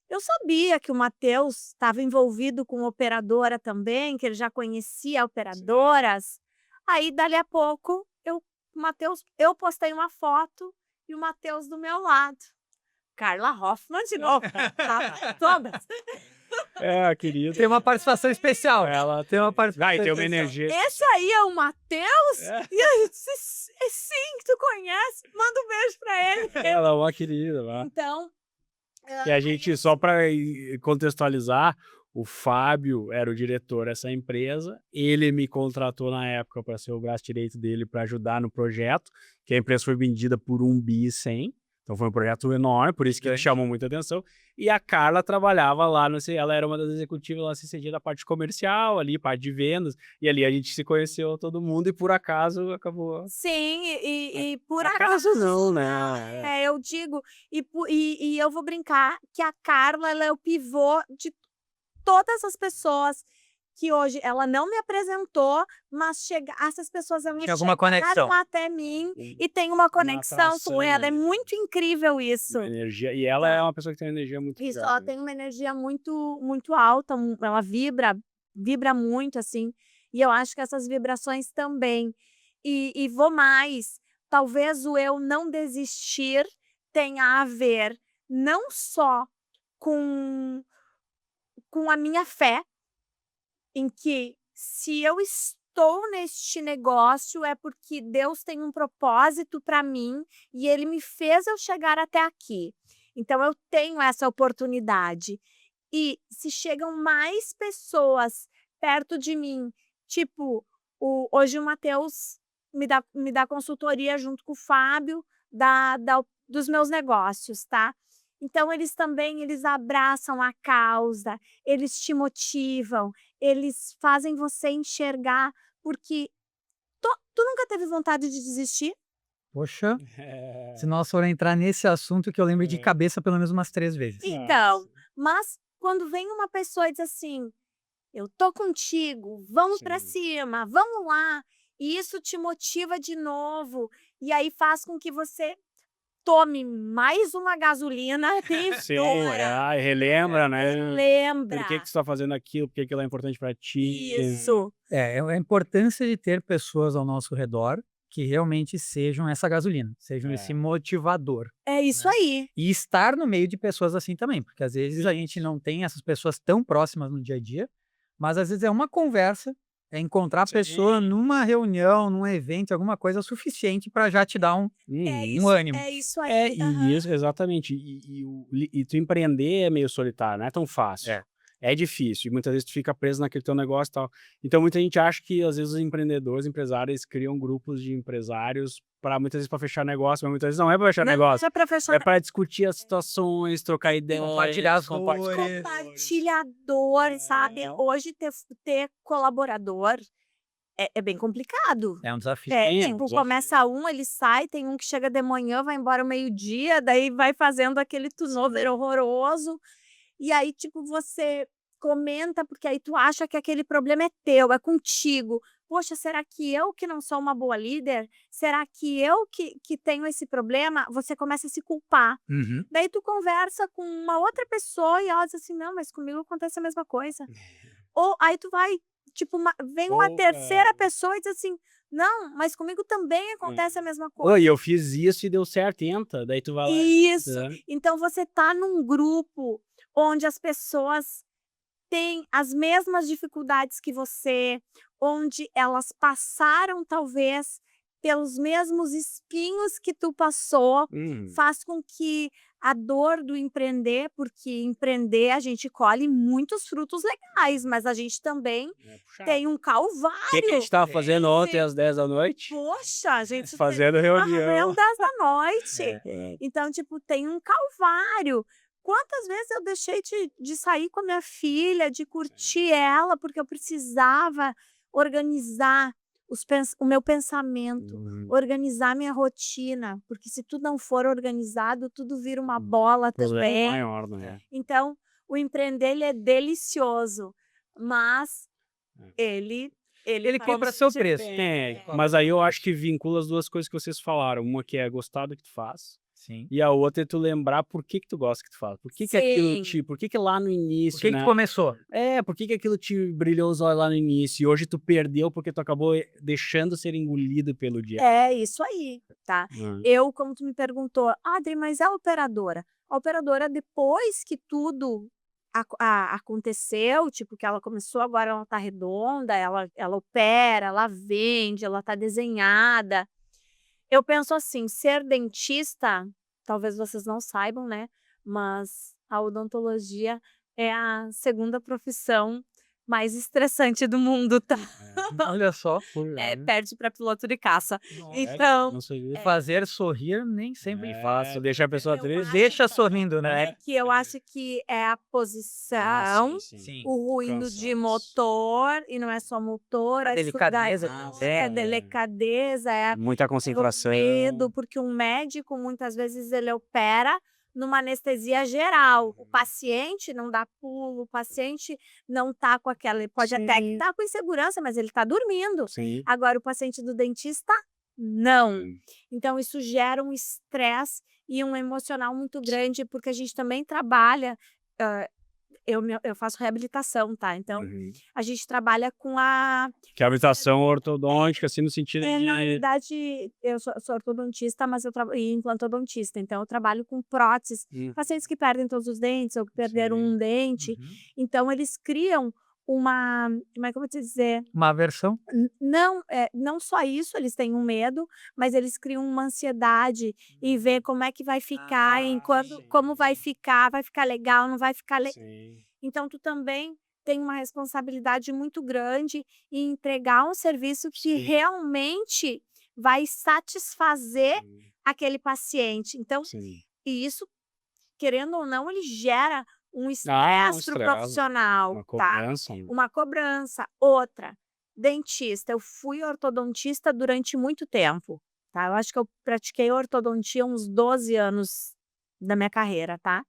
eu sabia que o Matheus estava envolvido com operadora também, que ele já conhecia operadoras. Aí dali a pouco eu postei uma foto e o Matheus do meu lado. Carla Hoffman de novo. Tá? Todas. Querida. Tem uma participação especial. Ela Tem uma participação tem uma especial. energia. Esse aí é o Matheus? É. E eu disse, sim, tu conhece. Manda um beijo pra ele. Ela é uma querida, vá. Então, E a gente, só para contextualizar, o Fábio era o diretor dessa empresa, ele me contratou na época para ser o braço direito dele para ajudar no projeto, que a empresa foi vendida por 1,1 bi, então foi um projeto enorme, por isso que ele chamou muita atenção, e a Carla trabalhava lá, ela era uma das executivas lá na CCG da parte comercial, ali, parte de vendas, e ali a gente se conheceu todo mundo e por acaso acabou... sim, e por Acaso não, né? eu digo, e eu vou brincar que a Carla, ela é o pivô de todas as pessoas que hoje ela não me apresentou, mas essas pessoas elas Tinha alguma chegaram conexão. até mim e tem uma conexão atração, com ela. É né? muito incrível isso. Energia, e ela é uma pessoa que tem uma energia muito Isso, legal, ela né? tem uma energia muito, muito alta, ela vibra muito, assim, e eu acho que essas vibrações também. E vou mais, talvez o eu não desistir tenha a ver não só com a minha fé, em que se eu estou neste negócio é porque Deus tem um propósito para mim e Ele me fez eu chegar até aqui. Então eu tenho essa oportunidade. E se chegam mais pessoas perto de mim, tipo, hoje o Matheus me dá consultoria junto com o Fábio dos meus negócios, tá? Então eles abraçam a causa, eles te motivam, eles fazem você enxergar, porque tu nunca teve vontade de desistir? Poxa, se nós for entrar nesse assunto que eu lembro de cabeça pelo menos umas 3 vezes. Então, mas quando vem uma pessoa e diz assim, eu tô contigo, vamos para cima, vamos lá, e isso te motiva de novo, e aí faz com que você tome mais uma gasolina e Sim, bora. relembra, né? Lembra. Por que você está fazendo aquilo? Por que aquilo é importante para ti? Isso. É a importância de ter pessoas ao nosso redor que realmente sejam essa gasolina, sejam esse motivador. É isso aí. E estar no meio de pessoas assim também, porque às vezes a gente não tem essas pessoas tão próximas no dia a dia, Mas às vezes é uma conversa, é encontrar a pessoa numa reunião, num evento, alguma coisa suficiente para já te dar um ânimo. É isso aí. É, e aham. isso, exatamente. E tu empreender é meio solitário, não é tão fácil. É. É difícil, e muitas vezes tu fica preso naquele teu negócio e tal. Então muita gente acha que às vezes os empreendedores, empresários, eles criam grupos de empresários para muitas vezes para fechar negócio, mas muitas vezes não é para fechar Não, negócio, é professor é para discutir as situações, trocar ideias, Compartilhar as compartilhador, sabe? Hoje ter colaborador é bem complicado. É um desafio. Tipo, começa um, ele sai, tem um que chega de manhã, vai embora ao meio-dia, daí vai fazendo aquele turnover horroroso. E aí, tipo, você comenta, porque aí tu acha que aquele problema é teu, é contigo. Poxa, será que eu que não sou uma boa líder? Será que eu que tenho esse problema? Você começa a se culpar. Uhum. Daí tu conversa com uma outra pessoa e ela diz assim, não, mas comigo acontece a mesma coisa. Ou aí tu vai, tipo, vem uma Ou, terceira pessoa e diz assim, não, mas comigo também acontece a mesma coisa. Oi, eu fiz isso e deu certo, tenta. Daí tu vai lá. Isso. É. Então você tá num grupo onde as pessoas têm as mesmas dificuldades que você, onde elas passaram talvez pelos mesmos espinhos que tu passou, faz com que a dor do empreender, porque empreender a gente colhe muitos frutos legais, mas a gente também É puxado. tem um calvário. O que a gente tava fazendo ontem às 10 da noite? Poxa, a gente Fazendo reunião. 10 da noite. É. Então, tipo, tem um calvário. Quantas vezes eu deixei de sair com a minha filha, de curtir ela, porque eu precisava organizar o meu pensamento, organizar minha rotina, porque se tudo não for organizado, tudo vira uma bola Problema também. maior, né? Então, o empreender ele é delicioso, mas ele cobra seu preço. Mas aí eu acho que vincula as duas coisas que vocês falaram. Uma que é gostar do que tu faz. Sim. E a outra é tu lembrar por que tu gosta que tu faz. Por que aquilo por que lá no início, Por que né? que começou? Por que aquilo te brilhou os olhos lá no início e hoje tu perdeu porque tu acabou deixando ser engolido pelo dia. É isso aí, tá? Eu, como tu me perguntou, Adri, mas a operadora? A operadora, depois que tudo aconteceu, tipo, que ela começou, agora ela tá redonda, ela opera, ela vende, ela tá desenhada. Eu penso assim, ser dentista, talvez vocês não saibam, né? Mas a odontologia é a segunda profissão mais estressante do mundo, tá? Olha só. Perde para piloto de caça. Nossa. Então, Não sei. Fazer sorrir nem sempre é fácil. Deixar a pessoa Eu triste. acho Deixa sorrindo, né? que eu acho que é a posição, Sim. o ruído de motor, e não é só motor, A delicadeza é delicadeza, é Muita concentração. medo, porque um médico, muitas vezes, ele opera numa anestesia geral. O paciente não dá pulo, o paciente não tá com aquela... Ele pode até estar com insegurança, mas ele tá dormindo. Sim. Agora, o paciente do dentista, não. Então, isso gera um estresse e um emocional muito grande, porque a gente também trabalha... eu faço reabilitação, tá? Então, a gente trabalha com a... Que é a habilitação ortodôntica, assim, no sentido de... Na realidade, eu sou ortodontista, mas eu trabalho implantodontista, então eu trabalho com próteses, pacientes que perdem todos os dentes ou que perderam um dente. Então, eles criam uma... Como é que eu vou te dizer? Uma aversão? Não só isso, eles têm um medo, mas eles criam uma ansiedade e ver como é que vai ficar, como vai ficar legal, não vai ficar legal. Então, tu também tem uma responsabilidade muito grande em entregar um serviço que realmente vai satisfazer aquele paciente. Então, e isso, querendo ou não, ele gera um estresse pro profissional, Uma cobrança. Uma cobrança. Outra, dentista. Eu fui ortodontista durante muito tempo, tá? Eu acho que eu pratiquei ortodontia uns 12 anos da minha carreira, tá?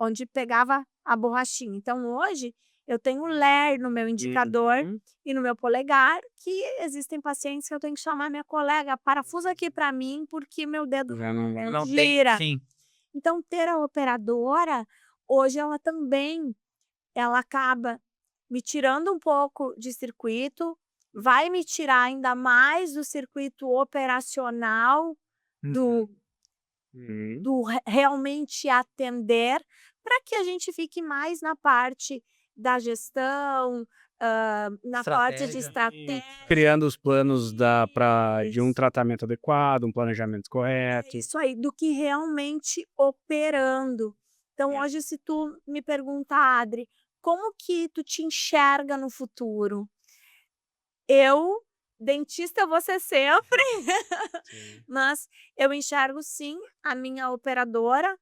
Onde pegava a borrachinha. Então, hoje, eu tenho LER no meu indicador e no meu polegar, que existem pacientes que eu tenho que chamar minha colega, parafusa aqui para mim, porque meu dedo não gira. Sim. Então, ter a operadora, hoje ela também, ela acaba me tirando um pouco de circuito, vai me tirar ainda mais do circuito operacional, do realmente atender, para que a gente fique mais na parte da gestão, na parte de Estratégia. estratégia. Criando os planos de um tratamento adequado, um planejamento correto. É isso aí, do que realmente operando. Então, É. hoje, se tu me pergunta, Adri, como que tu te enxerga no futuro? Eu, dentista, eu vou ser sempre, mas eu enxergo sim a minha operadora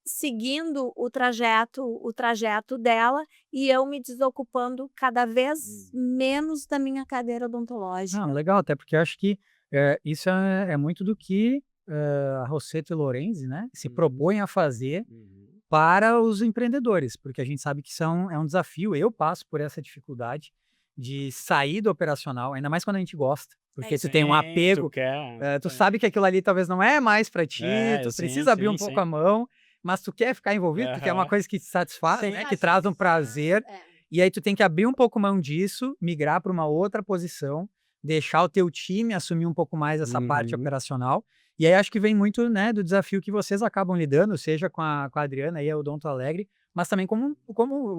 seguindo o trajeto dela e eu me desocupando cada vez menos da minha cadeira odontológica. Não, legal, até porque eu acho que isso é muito do que a Rossetto e Lorenzi, né, se propõem a fazer para os empreendedores, porque a gente sabe que é um desafio. Eu passo por essa dificuldade de sair do operacional, ainda mais quando a gente gosta, porque tu tem um apego, tu sabe que aquilo ali talvez não é mais para ti, tu precisa abrir um pouco a mão, mas tu quer ficar envolvido, porque é uma coisa que te satisfaz, né, que traz um prazer, e aí tu tem que abrir um pouco mão disso, migrar para uma outra posição, deixar o teu time assumir um pouco mais essa parte operacional. E aí acho que vem muito, né, do desafio que vocês acabam lidando, seja com a Adriana e a Odonto Alegre, mas também como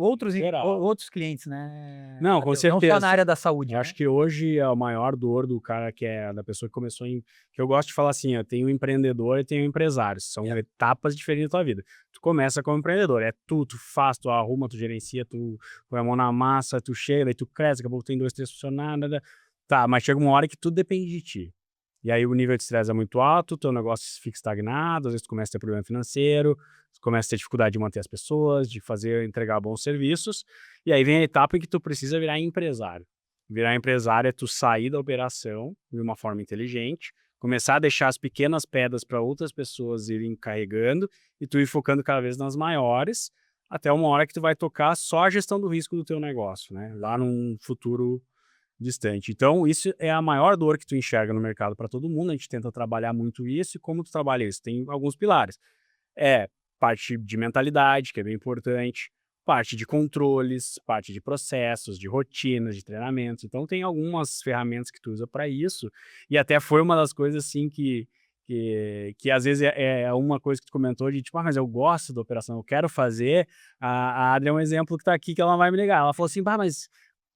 outros clientes, né? Não, com Matheus? Não só certeza. na área da saúde, Eu né? acho que hoje a maior dor do cara da pessoa que começou que eu gosto de falar assim, ó, tem o empreendedor e tem o empresário, são etapas diferentes da tua vida. Tu começa como empreendedor, tu faz, tu arruma, tu gerencia, tu põe a mão na massa, tu chega, daí tu cresce, daqui a pouco tem 2, 3 funcionários, tá, mas chega uma hora que tudo depende de ti. E aí o nível de estresse é muito alto, teu negócio fica estagnado, às vezes tu começa a ter problema financeiro, tu começa a ter dificuldade de manter as pessoas, de entregar bons serviços, e aí vem a etapa em que tu precisa virar empresário. Virar empresário é tu sair da operação de uma forma inteligente, começar a deixar as pequenas pedras para outras pessoas irem carregando e tu ir focando cada vez nas maiores, até uma hora que tu vai tocar só a gestão do risco do teu negócio, né? Lá num futuro distante. Então, isso é a maior dor que tu enxerga no mercado para todo mundo. A gente tenta trabalhar muito isso. E como tu trabalha isso? Tem alguns pilares. Parte de mentalidade, que é bem importante, parte de controles, parte de processos, de rotinas, de treinamentos. Então, tem algumas ferramentas que tu usa para isso. E até foi uma das coisas assim que às vezes é uma coisa que tu comentou de tipo, mas eu gosto da operação, eu quero fazer. A Adri é um exemplo que tá aqui que ela não vai me ligar. Ela falou assim, mas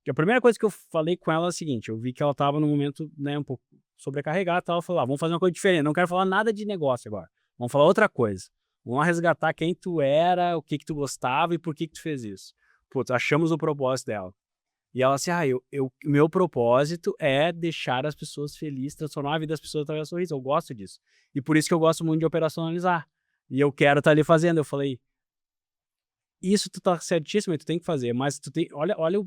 a primeira coisa que eu falei com ela é a seguinte, eu vi que ela estava num momento, né, um pouco sobrecarregada, ela falou, vamos fazer uma coisa diferente, não quero falar nada de negócio agora, vamos falar outra coisa, vamos resgatar quem tu era, o que tu gostava e por que tu fez isso. Putz, achamos o propósito dela. E ela assim, meu propósito é deixar as pessoas felizes, transformar a vida das pessoas através do sorriso, eu gosto disso. E por isso que eu gosto muito de operacionalizar. E eu quero estar ali fazendo. Eu falei, isso tu tá certíssimo e tu tem que fazer, mas tu tem, olha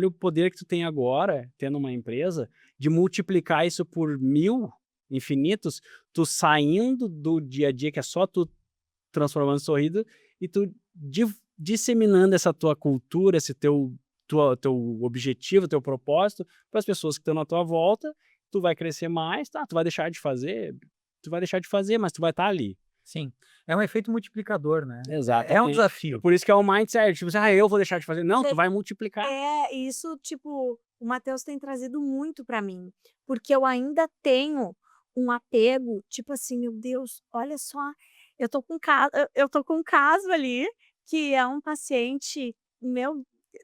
o poder que tu tem agora, tendo uma empresa, de multiplicar isso por 1000 infinitos, tu saindo do dia a dia, que é só tu transformando em sorriso, e tu disseminando essa tua cultura, esse teu objetivo, teu propósito, para as pessoas que estão na tua volta, tu vai crescer mais, tá? Tu vai deixar de fazer, mas tu vai estar ali. Sim, é um efeito multiplicador, né? Exato. É um desafio. Por isso que é o mindset, tipo assim, eu vou deixar de fazer. Não, tu vai multiplicar. Isso, tipo, o Matheus tem trazido muito para mim, porque eu ainda tenho um apego, tipo assim, meu Deus, olha só, eu tô com um caso ali, que é um paciente,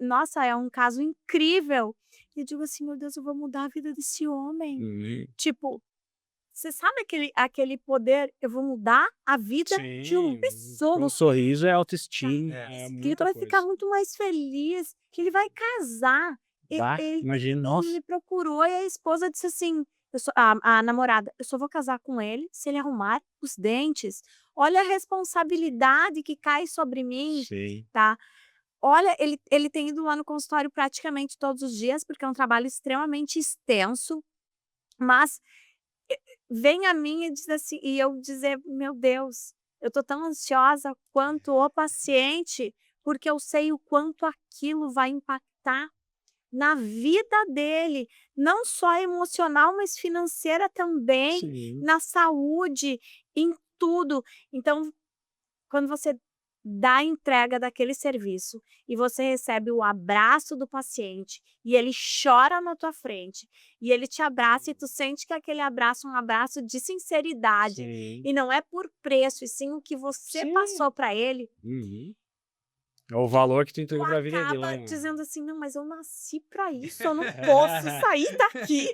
nossa, é um caso incrível, e eu digo assim, meu Deus, eu vou mudar a vida desse homem. Tipo, você sabe aquele poder, eu vou mudar a vida de uma pessoa. Um sorriso é autoestima. Que ele vai ficar muito mais feliz, que ele vai casar. Imagina, nossa. Ele me procurou e a esposa disse assim, a namorada, eu só vou casar com ele se ele arrumar os dentes. Olha a responsabilidade que cai sobre mim, tá? Olha, ele tem ido lá no consultório praticamente todos os dias, porque é um trabalho extremamente extenso, mas vem a mim e diz assim, e eu dizer, meu Deus, eu tô tão ansiosa quanto o paciente, porque eu sei o quanto aquilo vai impactar na vida dele, não só emocional, mas financeira também, na saúde, em tudo. Então, quando você dá a entrega daquele serviço e você recebe o abraço do paciente e ele chora na tua frente e ele te abraça e tu sente que aquele abraço é um abraço de sinceridade e não é por preço, e sim o que você passou para ele, É o valor que tu entregou Tu pra vida dele. acaba Né? dizendo assim, não, mas eu nasci pra isso, eu não posso sair daqui.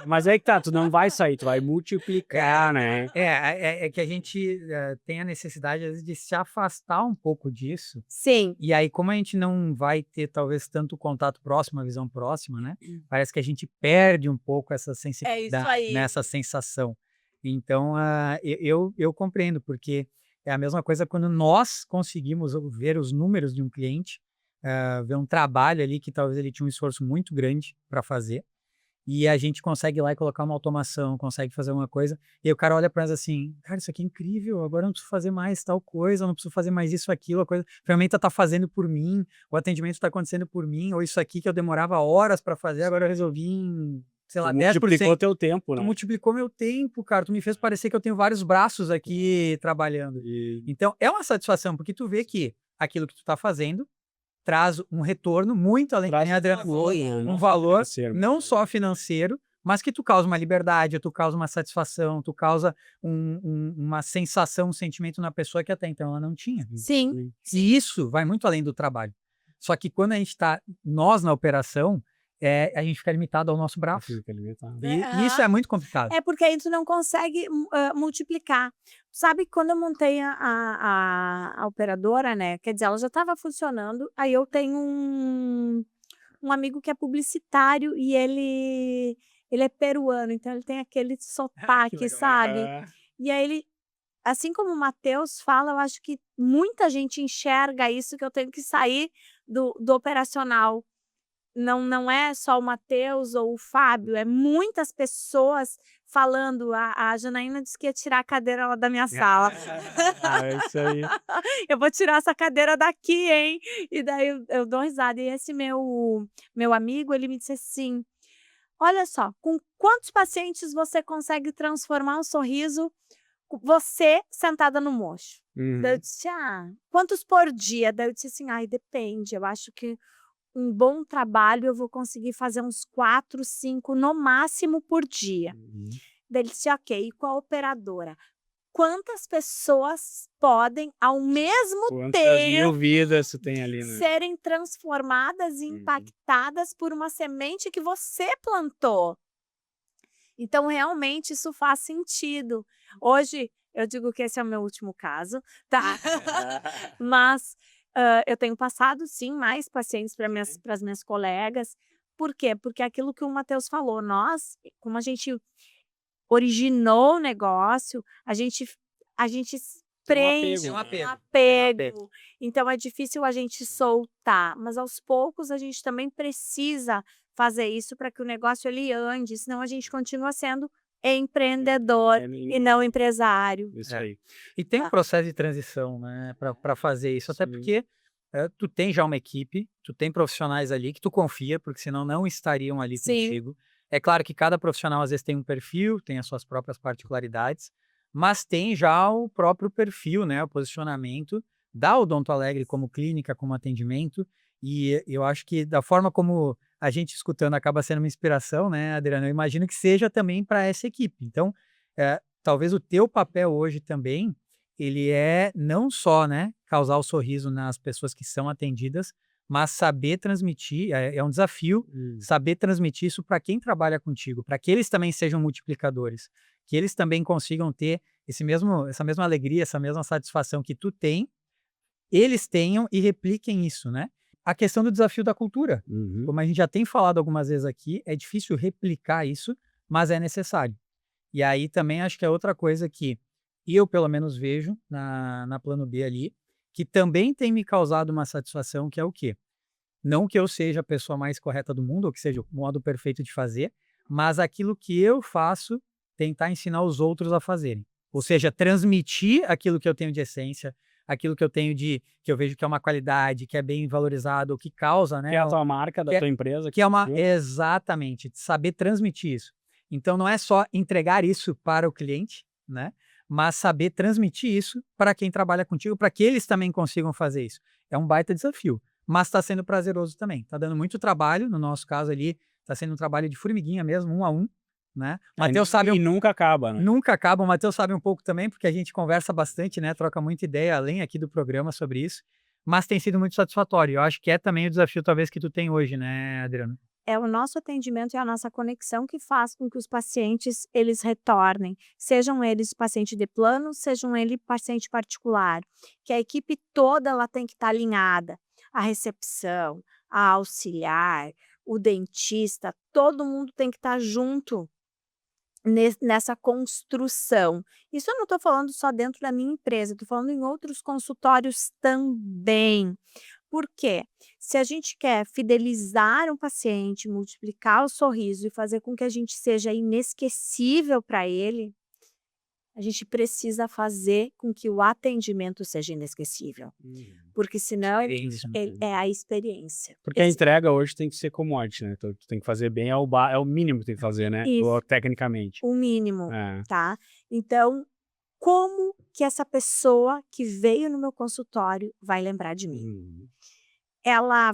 Mas aí que tá, tu não vai sair, tu vai multiplicar, né? É que a gente tem a necessidade, às vezes, de se afastar um pouco disso. Sim, E aí, como a gente não vai ter, talvez, tanto contato próximo, a visão próxima, né? Parece que a gente perde um pouco essa sensibilidade, aí. nessa sensação. Então, eu compreendo, porque é a mesma coisa quando nós conseguimos ver os números de um cliente, ver um trabalho ali que talvez ele tinha um esforço muito grande para fazer, e a gente consegue ir lá e colocar uma automação, consegue fazer uma coisa, e aí o cara olha para nós assim, cara, isso aqui é incrível, agora eu não preciso fazer mais tal coisa, eu não preciso fazer mais isso, aquilo, a ferramenta tá fazendo por mim, o atendimento está acontecendo por mim, ou isso aqui que eu demorava horas para fazer, agora eu resolvi em, sei lá, Tu multiplicou 10%. teu tempo, Tu né? multiplicou meu tempo, cara, tu me fez parecer que eu tenho vários braços aqui trabalhando. Então, é uma satisfação, porque tu vê que aquilo que tu tá fazendo traz um retorno muito além, Traz nem a Adriana falou, um valor financeiro. não só financeiro, mas que tu causa uma liberdade, tu causa uma satisfação, tu causa uma sensação, um sentimento na pessoa que até então ela não tinha. sim. E isso vai muito além do trabalho. Só que quando a gente está, nós na operação, a gente fica limitado ao nosso braço. Fica limitado. E isso é muito complicado. É porque aí tu não consegue multiplicar. Sabe, quando eu montei a operadora, né? Quer dizer, ela já estava funcionando. Aí eu tenho um amigo que é publicitário e ele é peruano, então ele tem aquele sotaque, legal. sabe? E aí ele, assim como o Matheus fala, eu acho que muita gente enxerga isso, que eu tenho que sair do operacional. Não é só o Matheus ou o Fábio, é muitas pessoas falando. A Janaína disse que ia tirar a cadeira lá da minha sala. É isso aí. Eu vou tirar essa cadeira daqui, hein? E daí eu dou risada. E esse meu amigo, ele me disse assim, olha só, com quantos pacientes você consegue transformar um sorriso você sentada no mocho? Daí eu disse, quantos por dia? Daí eu disse assim, ai, depende, eu acho que um bom trabalho eu vou conseguir fazer uns 4, 5 no máximo por dia. Daí ele disse, ok, e com a operadora? Quantas pessoas podem, ao mesmo Quantas mil tempo, vidas tu tem ali, né? serem transformadas e impactadas por uma semente que você plantou? Então, realmente, isso faz sentido. Hoje, eu digo que esse é o meu último caso, tá? Mas eu tenho passado, sim, mais pacientes para as minhas colegas. Por quê? Porque aquilo que o Matheus falou, nós, como a gente originou o negócio, a gente prende um apego. apego. Então, é difícil a gente soltar. Mas, aos poucos, a gente também precisa fazer isso para que o negócio ele ande, senão a gente continua sendo empreendedor e não empresário. Isso aí. E tem um processo de transição, né, para fazer isso, até porque tu tem já uma equipe, tu tem profissionais ali que tu confia, porque senão não estariam ali contigo. É claro que cada profissional às vezes tem um perfil, tem as suas próprias particularidades, mas tem já o próprio perfil, né, o posicionamento da Odonto Alegre como clínica, como atendimento, e eu acho que da forma como a gente escutando acaba sendo uma inspiração, né, Adriana, eu imagino que seja também para essa equipe. Então, talvez o teu papel hoje também, ele é não só, né, causar o sorriso nas pessoas que são atendidas, mas saber transmitir, é um desafio, saber transmitir isso para quem trabalha contigo, para que eles também sejam multiplicadores, que eles também consigam ter essa mesma alegria, essa mesma satisfação que tu tem, eles tenham e repliquem isso, né? A questão do desafio da cultura, como a gente já tem falado algumas vezes aqui, é difícil replicar isso, mas é necessário. E aí também acho que é outra coisa que eu pelo menos vejo na Plano B ali, que também tem me causado uma satisfação, que é o quê? Não que eu seja a pessoa mais correta do mundo, ou que seja o modo perfeito de fazer, mas aquilo que eu faço, tentar ensinar os outros a fazerem. Ou seja, transmitir aquilo que eu tenho de essência, aquilo que eu tenho que eu vejo que é uma qualidade, que é bem valorizado, que causa, né? Que é a tua marca, da tua empresa. Que é exatamente, saber transmitir isso. Então, não é só entregar isso para o cliente, né? Mas saber transmitir isso para quem trabalha contigo, para que eles também consigam fazer isso. É um baita desafio, mas está sendo prazeroso também. Está dando muito trabalho, no nosso caso ali, está sendo um trabalho de formiguinha mesmo, 1 a 1, né? O Matheus sabe... E nunca acaba, né? Nunca acaba, o Matheus sabe um pouco também, porque a gente conversa bastante, né? Troca muita ideia, além aqui do programa, sobre isso. mas tem sido muito satisfatório. Eu acho que é também o desafio, talvez, que tu tem hoje, né, Adriana? É o nosso atendimento e a nossa conexão que faz com que os pacientes eles retornem, sejam eles paciente de plano, sejam ele paciente particular, que a equipe toda ela tem que estar alinhada, a recepção, a auxiliar, o dentista, todo mundo tem que estar junto nessa construção. Isso eu não estou falando só dentro da minha empresa, estou falando em outros consultórios também. Por quê? Se a gente quer fidelizar um paciente, multiplicar o sorriso e fazer com que a gente seja inesquecível para ele, a gente precisa fazer com que o atendimento seja inesquecível. Porque senão é a experiência. Porque a entrega hoje tem que ser commodity, né? Então, tu tem que fazer bem, é o mínimo que tem que fazer, né? Isso. Tecnicamente. O mínimo, É. tá? Então, como que essa pessoa que veio no meu consultório vai lembrar de mim? Ela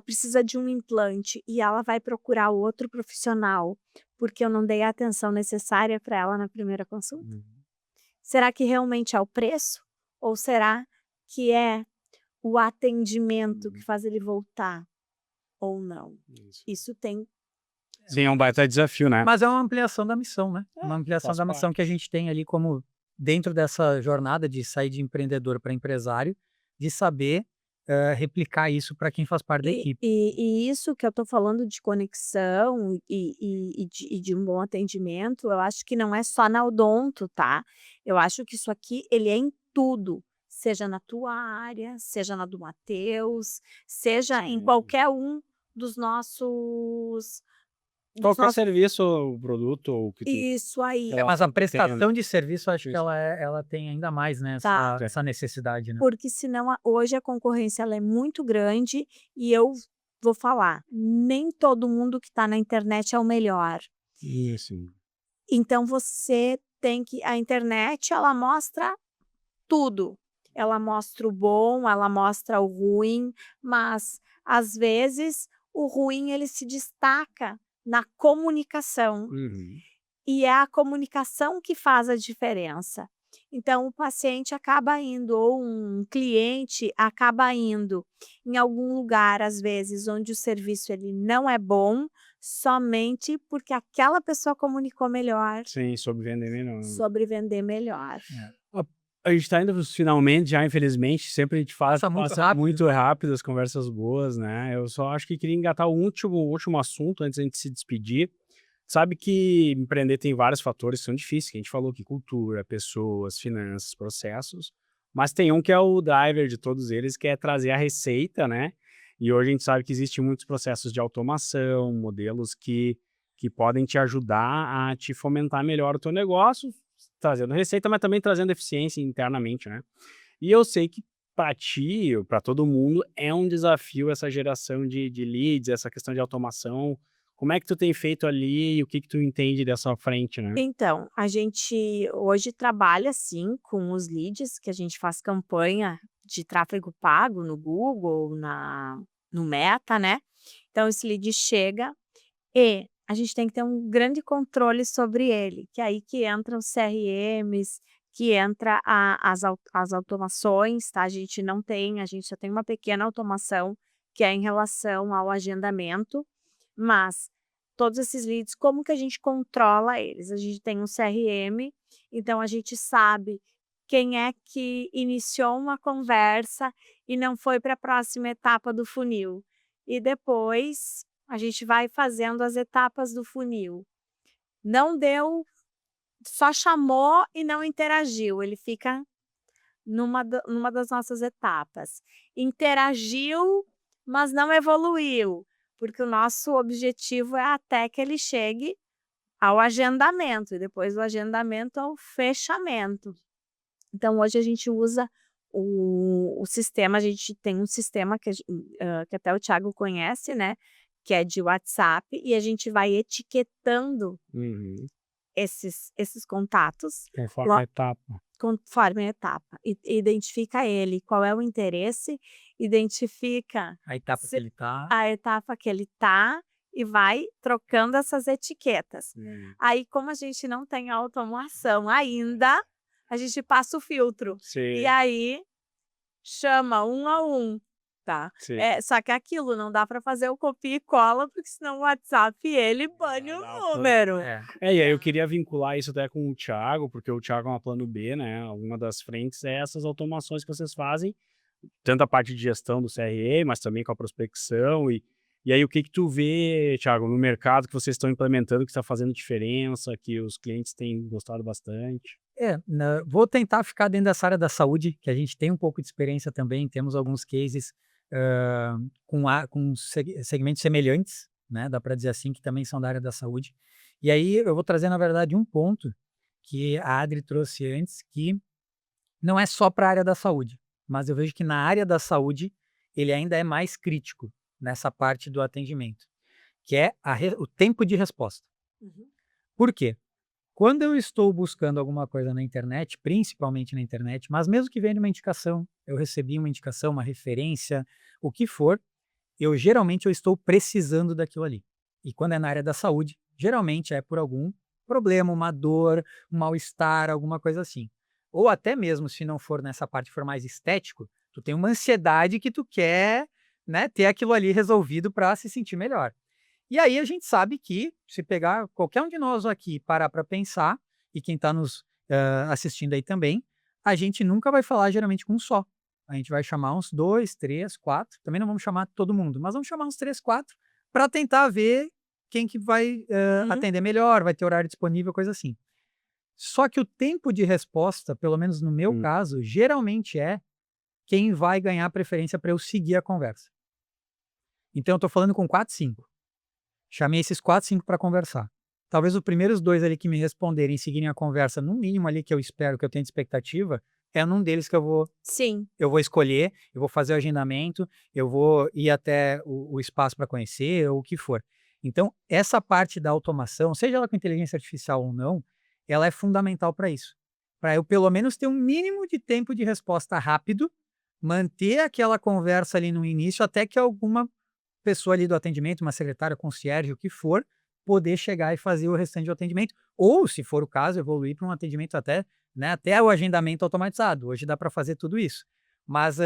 precisa de um implante e ela vai procurar outro profissional, porque eu não dei a atenção necessária para ela na primeira consulta? Será que realmente é o preço? Ou será que é o atendimento que faz ele voltar? Ou não? Isso tem... Sim, é um baita desafio, né? Mas é uma ampliação da missão, né? Uma ampliação faz da missão que a gente tem ali como dentro dessa jornada de sair de empreendedor para empresário, de saber replicar isso para quem faz parte da equipe. E isso que eu estou falando de conexão e de um bom atendimento, eu acho que não é só na odonto, tá? Eu acho que isso aqui, ele é em tudo, seja na tua área, seja na do Matheus, seja em qualquer um dos nossos... Qualquer serviço ou produto ou que tu... Isso aí. Mas a prestação de serviço, acho que ela tem ainda mais, né, Tá. essa necessidade, né? Porque senão hoje a concorrência ela é muito grande e eu vou falar, nem todo mundo que está na internet é o melhor. Isso. Então você tem que... A internet ela mostra tudo. Ela mostra o bom, ela mostra o ruim, mas às vezes o ruim ele se destaca na comunicação. E é a comunicação que faz a diferença. Então, o paciente acaba indo, ou um cliente acaba indo em algum lugar, às vezes, onde o serviço ele não é bom, somente porque aquela pessoa comunicou melhor. Sim, sobre vender melhor. Sobre vender melhor. A gente tá indo finalmente já, infelizmente, sempre a gente Passa muito rápido. muito rápido as conversas boas, né? Eu só acho que queria engatar o último assunto antes da gente se despedir. Sabe que empreender tem vários fatores que são difíceis, que a gente falou aqui, cultura, pessoas, finanças, processos, mas tem um que é o driver de todos eles, que é trazer a receita, né? E hoje a gente sabe que existem muitos processos de automação, modelos que podem te ajudar a te fomentar melhor o teu negócio, trazendo receita, mas também trazendo eficiência internamente, né? E eu sei que para ti, para todo mundo, é um desafio essa geração de leads, essa questão de automação. Como é que tu tem feito ali e o que tu entende dessa frente, né? Então, a gente hoje trabalha sim com os leads, que a gente faz campanha de tráfego pago no Google, no Meta, né? Então, esse lead chega e a gente tem que ter um grande controle sobre ele, que é aí que entram os CRMs, que entra as automações, tá? A gente só tem uma pequena automação que é em relação ao agendamento, mas todos esses leads, como que a gente controla eles? A gente tem um CRM, então a gente sabe quem é que iniciou uma conversa e não foi para a próxima etapa do funil. E depois a gente vai fazendo as etapas do funil. Não deu, só chamou e não interagiu, ele fica numa das nossas etapas. Interagiu, mas não evoluiu, porque o nosso objetivo é até que ele chegue ao agendamento, e depois do agendamento ao fechamento. Então, hoje a gente usa o sistema, a gente tem um sistema que até o Thiago conhece, né? Que é de WhatsApp, e a gente vai etiquetando esses contatos. Conforme a etapa. Conforme a etapa. Identifica ele, qual é o interesse, identifica A etapa que ele tá. a etapa que ele tá e vai trocando essas etiquetas. Aí, como a gente não tem automação ainda, a gente passa o filtro. Sim. E aí chama um a um, tá? Sim. Só que aquilo, não dá para fazer o copia e cola, porque senão o WhatsApp, ele bane o número. E aí eu queria vincular isso até com o Thiago, porque o Thiago é uma plano B, né? Uma das frentes é essas automações que vocês fazem, tanto a parte de gestão do CRE, mas também com a prospecção. E aí, o que tu vê, Thiago, no mercado que vocês estão implementando, que está fazendo diferença, que os clientes têm gostado bastante? Vou tentar ficar dentro dessa área da saúde, que a gente tem um pouco de experiência também, temos alguns cases com segmentos semelhantes, né? Dá para dizer assim, que também são da área da saúde. E aí eu vou trazer, na verdade, um ponto que a Adri trouxe antes, que não é só para a área da saúde, mas eu vejo que na área da saúde ele ainda é mais crítico nessa parte do atendimento, que é o tempo de resposta. Uhum. Por quê? Quando eu estou buscando alguma coisa na internet, principalmente na internet, mas mesmo que venha de uma indicação, eu recebi uma indicação, uma referência, o que for, geralmente eu estou precisando daquilo ali. E quando é na área da saúde, geralmente é por algum problema, uma dor, um mal-estar, alguma coisa assim. Ou até mesmo, se não for nessa parte, for mais estético, tu tem uma ansiedade que tu quer, né, ter aquilo ali resolvido para se sentir melhor. E aí a gente sabe que, se pegar qualquer um de nós aqui e parar para pensar, e quem está nos assistindo aí também, a gente nunca vai falar geralmente com um só. A gente vai chamar uns 2, 3, 4, também não vamos chamar todo mundo, mas vamos chamar uns 3, 4, para tentar ver quem que vai atender melhor, vai ter horário disponível, coisa assim. Só que o tempo de resposta, pelo menos no meu caso, geralmente é quem vai ganhar preferência para eu seguir a conversa. Então eu estou falando com 4, 5. Chamei esses 4, 5 para conversar. Talvez os primeiros 2 ali que me responderem e seguirem a conversa, no mínimo ali que eu espero, que eu tenho de expectativa, é num deles que eu vou escolher, eu vou fazer o agendamento, eu vou ir até o espaço para conhecer, ou o que for. Então, essa parte da automação, seja ela com inteligência artificial ou não, ela é fundamental para isso. Para eu, pelo menos, ter um mínimo de tempo de resposta rápido, manter aquela conversa ali no início, até que alguma pessoa ali do atendimento, uma secretária, concierge, o que for, poder chegar e fazer o restante do atendimento, ou, se for o caso, evoluir para um atendimento até o agendamento automatizado. Hoje dá para fazer tudo isso. Mas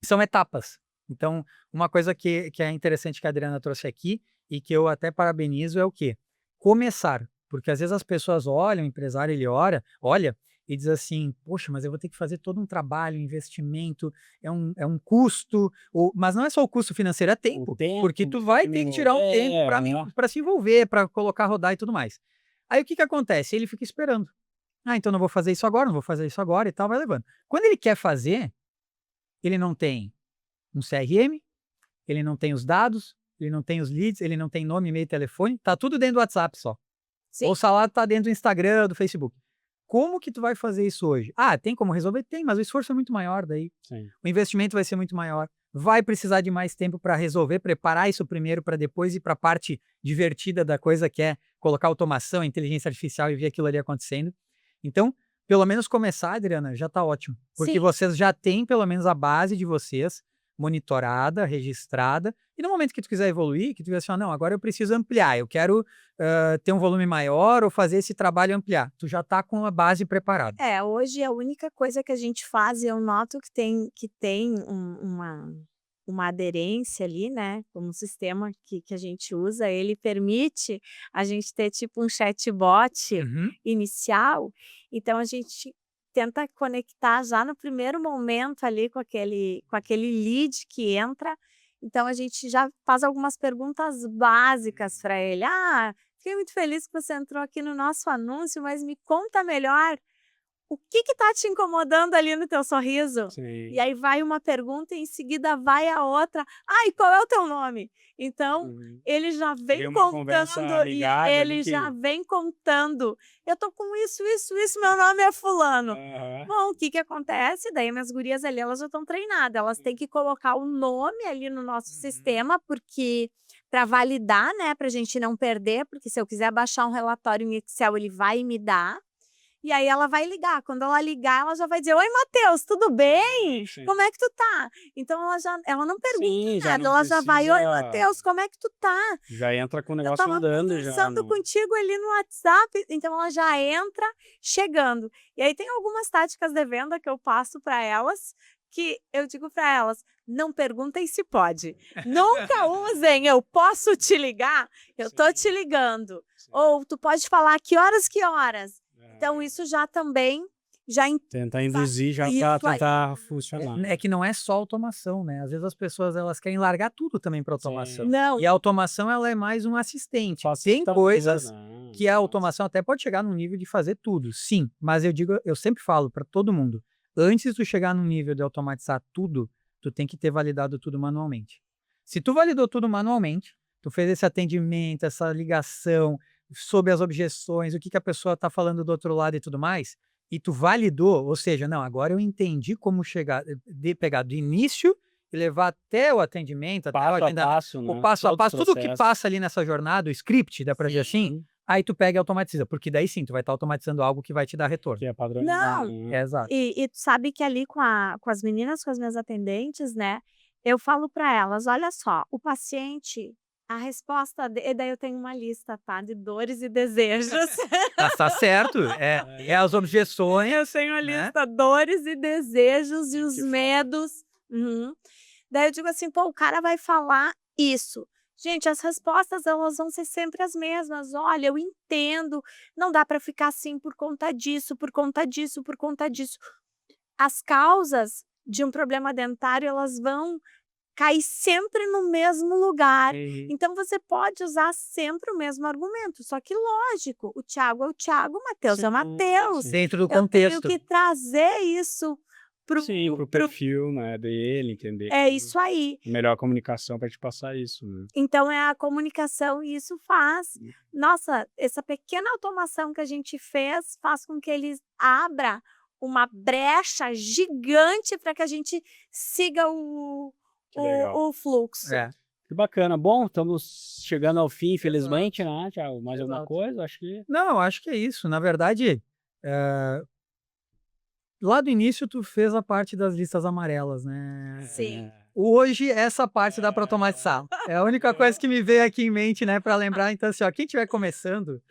são etapas. Então, uma coisa que é interessante que a Adriana trouxe aqui, e que eu até parabenizo, é o quê? Começar. Porque às vezes as pessoas olham, o empresário ele olha e diz assim, poxa, mas eu vou ter que fazer todo um trabalho, um investimento, é um custo, mas não é só o custo financeiro, é tempo, porque tu vai ter que tirar um tempo para se envolver, para colocar, rodar e tudo mais. Aí o que acontece? Ele fica esperando. Então não vou fazer isso agora, não vou fazer isso agora e tal, vai levando. Quando ele quer fazer, ele não tem um CRM, ele não tem os dados, ele não tem os leads, ele não tem nome, e-mail, telefone, tá tudo dentro do WhatsApp só. Sim. Ou o salário tá dentro do Instagram, do Facebook. Como que tu vai fazer isso hoje? Tem como resolver? Tem, mas o esforço é muito maior daí. Sim. O investimento vai ser muito maior. Vai precisar de mais tempo para resolver, preparar isso primeiro para depois ir para a parte divertida da coisa, que é colocar automação, inteligência artificial e ver aquilo ali acontecendo. Então, pelo menos começar, Adriana, já tá ótimo. Porque Sim. vocês já têm pelo menos a base de vocês monitorada, registrada, e no momento que tu quiser evoluir, que tu quiser assim, não, agora eu preciso ampliar, eu quero ter um volume maior ou fazer esse trabalho ampliar. Tu já tá com a base preparada. Hoje a única coisa que a gente faz, eu noto que tem uma aderência ali, né, como sistema que a gente usa, ele permite a gente ter tipo um chatbot inicial, então a gente tenta conectar já no primeiro momento ali com aquele lead que entra, então a gente já faz algumas perguntas básicas para ele. Fiquei muito feliz que você entrou aqui no nosso anúncio, mas me conta melhor, o que está te incomodando ali no teu sorriso? Sim. E aí vai uma pergunta e em seguida vai a outra. E qual é o teu nome? Então, ele já vem contando, eu tô com isso, meu nome é fulano. Bom, o que acontece? Daí minhas gurias ali, elas já estão treinadas, elas têm que colocar o nome ali no nosso sistema, porque para validar, né, pra gente não perder, porque se eu quiser baixar um relatório em Excel, ele vai me dar. E aí ela vai ligar. Quando ela ligar, ela já vai dizer, oi, Matheus, tudo bem? Sim. Como é que tu tá? Então ela não pergunta nada, ela já vai, oi, Matheus, como é que tu tá? Já entra com o negócio andando. Eu tava conversando contigo ali no WhatsApp, então ela já entra chegando. E aí tem algumas táticas de venda que eu passo para elas, que eu digo para elas, não perguntem se pode. Nunca usem, eu posso te ligar? Eu tô te ligando. Ou tu pode falar que horas? Então, isso já também, Tentar induzir já Isso para aí. tentar funcionar. É que não é só automação, né? Às vezes as pessoas elas querem largar tudo também para automação. Não, E a automação ela é mais um assistente. Tem Facilitador, coisas né? que a automação até pode chegar num nível de fazer tudo, sim. Mas eu sempre falo para todo mundo, antes de tu chegar num nível de automatizar tudo, tu tem que ter validado tudo manualmente. Se tu validou tudo manualmente, tu fez esse atendimento, essa ligação, soube as objeções, o que a pessoa está falando do outro lado e tudo mais, e tu validou, ou seja, não, agora eu entendi como chegar, pegar do início e levar até o atendimento, até Passo a passo, né? o passo a Todo passo, tudo que processo. passa ali nessa jornada, o script, dá pra dizer assim, aí tu pega e automatiza, porque daí sim, tu vai estar automatizando algo que vai te dar retorno. Que é padronizado, Não. né? Exato. E tu sabe que ali com as meninas, com as minhas atendentes, né, eu falo para elas, olha só, o paciente, a resposta, e daí eu tenho uma lista, tá, de dores e desejos. Tá certo, é as objeções, Eu tenho a né? lista dores e desejos e os Que fala. medos. Uhum. Daí eu digo assim, pô, o cara vai falar isso. Gente, as respostas elas vão ser sempre as mesmas. Olha, eu entendo, não dá para ficar assim por conta disso, por conta disso, por conta disso. As causas de um problema dentário, elas vão cair sempre no mesmo lugar. Então você pode usar sempre o mesmo argumento, só que lógico, o Thiago é o Thiago, o Matheus é o Sim, Matheus. sim. Dentro do Eu tenho contexto. que trazer isso Sim, pro perfil, né, dele, entender. É isso aí. Melhor comunicação para te passar isso, né? Então é a comunicação e isso faz. Nossa, essa pequena automação que a gente fez faz com que eles abra uma brecha gigante para que a gente siga Que legal. o fluxo. É. Que bacana. Bom, estamos chegando ao fim, infelizmente, né, Thiago? Mais alguma Exato. coisa? Acho que Não, eu acho que é isso. Na verdade, lá do início tu fez a parte das listas amarelas, né? Sim. Hoje essa parte dá para automatizar. É a única coisa que me veio aqui em mente, né, para lembrar. Então, assim, ó, quem estiver começando,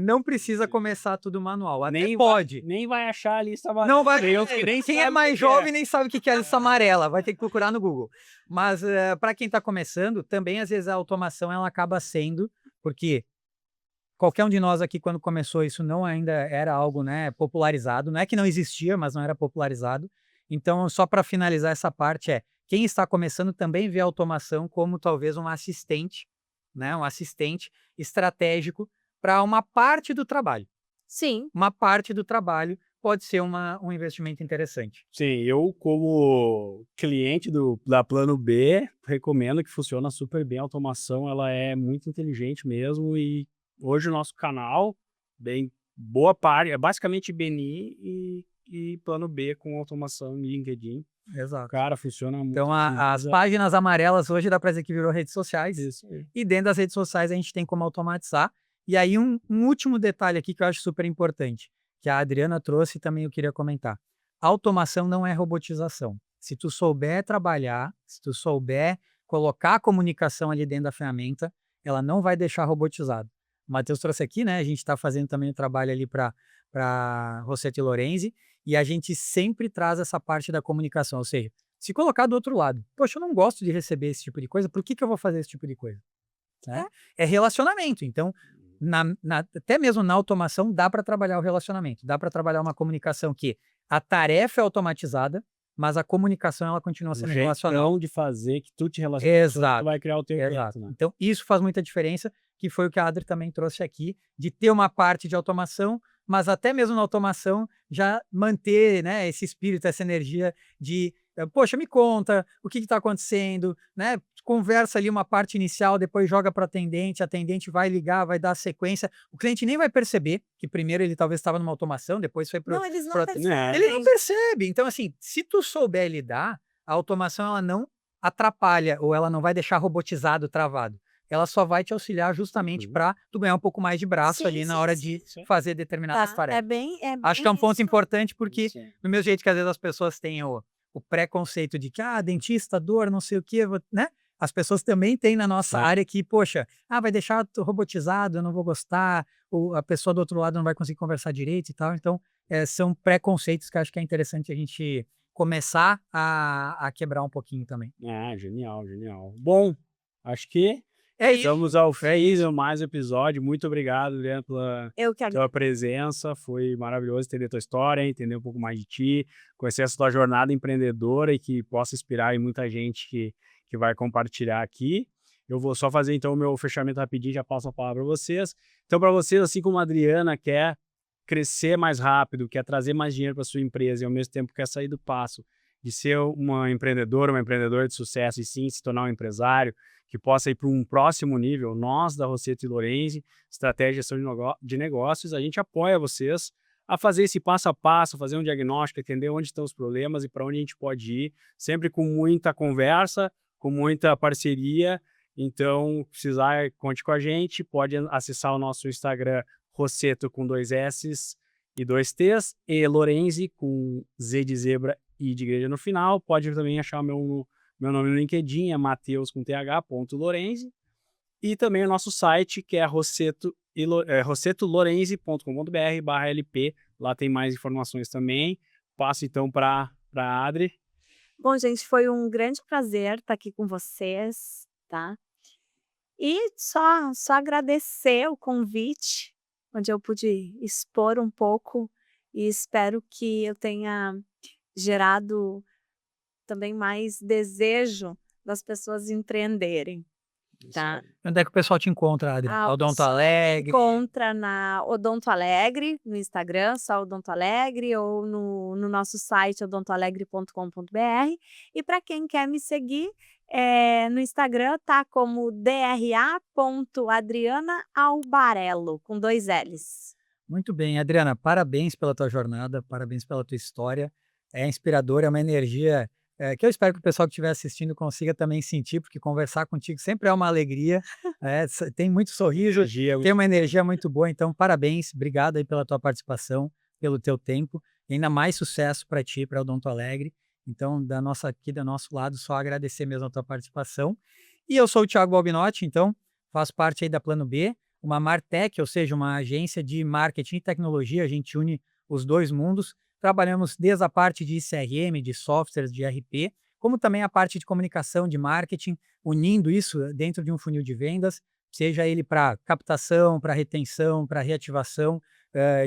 não precisa começar tudo manual. Até nem pode. nem vai achar a lista amarela. Não vai. Nem Quem é sabe o mais que jovem nem sabe o que é a lista amarela, vai ter que procurar no Google. Mas para quem está começando, também às vezes a automação ela acaba sendo, porque qualquer um de nós aqui quando começou isso não ainda era algo, né, popularizado. Não é que não existia, mas não era popularizado. Então, só para finalizar essa parte quem está começando também vê a automação como talvez um assistente, né, um assistente estratégico para uma parte do trabalho. Sim. Uma parte do trabalho pode ser um investimento interessante. Sim, eu como cliente da Plano B, recomendo que funciona super bem a automação, ela é muito inteligente mesmo e hoje o nosso canal, bem boa parte, é basicamente BNI e Plano B com automação em LinkedIn. Exato. Cara, funciona muito. Então, as utiliza- páginas amarelas hoje dá para dizer que virou redes sociais. Isso aí. E dentro das redes sociais a gente tem como automatizar. E aí um último detalhe aqui que eu acho super importante, que a Adriana trouxe e também eu queria comentar. Automação não é robotização. Se tu souber trabalhar, se tu souber colocar a comunicação ali dentro da ferramenta, ela não vai deixar robotizado. O Matheus trouxe aqui, né? A gente está fazendo também o trabalho ali para Rossetti Lorenzi, e a gente sempre traz essa parte da comunicação, ou seja, se colocar do outro lado, poxa, eu não gosto de receber esse tipo de coisa, por que eu vou fazer esse tipo de coisa? Né? É relacionamento, então, até mesmo na automação dá para trabalhar o relacionamento, dá para trabalhar uma comunicação que a tarefa é automatizada, mas a comunicação ela continua sendo relacional. De fazer que tu te relaciona, Exato. tu vai criar o teu Exato. evento, né? Então, isso faz muita diferença, que foi o que a Adri também trouxe aqui, de ter uma parte de automação, mas até mesmo na automação já manter, né, esse espírito, essa energia de, poxa, me conta o que está acontecendo, né? Conversa ali uma parte inicial, depois joga para o atendente, a atendente vai ligar, vai dar sequência. O cliente nem vai perceber que primeiro ele talvez estava numa automação, depois foi para Não, eles não pro- percebem. ele não percebe. Então, assim, se tu souber lidar, a automação ela não atrapalha ou ela não vai deixar robotizado, travado. Ela só vai te auxiliar justamente para tu ganhar um pouco mais de braço Sim, ali na hora de sim. fazer determinadas Tá, tarefas. é bem Acho que é um ponto isso. importante porque, Sim. do mesmo jeito que às vezes as pessoas têm o preconceito de que, dentista, dor, não sei o quê, né? As pessoas também têm na nossa área que, poxa, vai deixar robotizado, eu não vou gostar, ou a pessoa do outro lado não vai conseguir conversar direito e tal. Então, são preconceitos que eu acho que é interessante a gente começar a quebrar um pouquinho também. Ah, genial, genial. Bom, acho que É isso. estamos ao fim de mais um episódio. Muito obrigado, Adriana, pela Eu que tua presença. Foi maravilhoso entender tua história, entender um pouco mais de ti, conhecer essa tua jornada empreendedora e que possa inspirar em muita gente que vai compartilhar aqui. Eu vou só fazer, então, o meu fechamento rapidinho, já passo a palavra para vocês. Então, para vocês, assim como a Adriana quer crescer mais rápido, quer trazer mais dinheiro para sua empresa e, ao mesmo tempo, quer sair do passo de ser uma empreendedora de sucesso e, sim, se tornar um empresário, que possa ir para um próximo nível, nós, da Rosseto e Lorenzi, Estratégia e Gestão de Negócios, a gente apoia vocês a fazer esse passo a passo, fazer um diagnóstico, entender onde estão os problemas e para onde a gente pode ir, sempre com muita conversa, com muita parceria. Então, precisar, conte com a gente, pode acessar o nosso Instagram, Rosseto com 2 S's e 2 T's, e Lorenzi com Z de zebra e de igreja no final. Pode também achar o meu nome no LinkedIn, é Mateus com th.lorenzi. E também o nosso site, que é rossetolorenzi.com.br/LP. Lá tem mais informações também. Passo então para a Adri. Bom, gente, foi um grande prazer estar aqui com vocês, tá? E só agradecer o convite, onde eu pude expor um pouco, e espero que eu tenha gerado também mais desejo das pessoas empreenderem, tá? Onde é que o pessoal te encontra, Adri? Ah, Odonto Alegre? Encontra na Odonto Alegre, no Instagram, só Odonto Alegre, ou no nosso site odontoalegre.com.br. E para quem quer me seguir, no Instagram tá como dra.adrianaalbarello, com 2 L's. Muito bem, Adriana, parabéns pela tua jornada, parabéns pela tua história. É inspiradora, é uma energia que eu espero que o pessoal que estiver assistindo consiga também sentir, porque conversar contigo sempre é uma alegria, tem muito sorriso, tem uma energia muito boa, então parabéns, obrigado aí pela tua participação, pelo teu tempo, e ainda mais sucesso para ti, para o Odonto Alegre. Então, aqui do nosso lado, só agradecer mesmo a tua participação. E eu sou o Thiago Balbinotti, então faço parte aí da Plano B, uma Martech, ou seja, uma agência de marketing e tecnologia, a gente une os dois mundos. Trabalhamos desde a parte de CRM, de softwares, de ERP, como também a parte de comunicação, de marketing, unindo isso dentro de um funil de vendas, seja ele para captação, para retenção, para reativação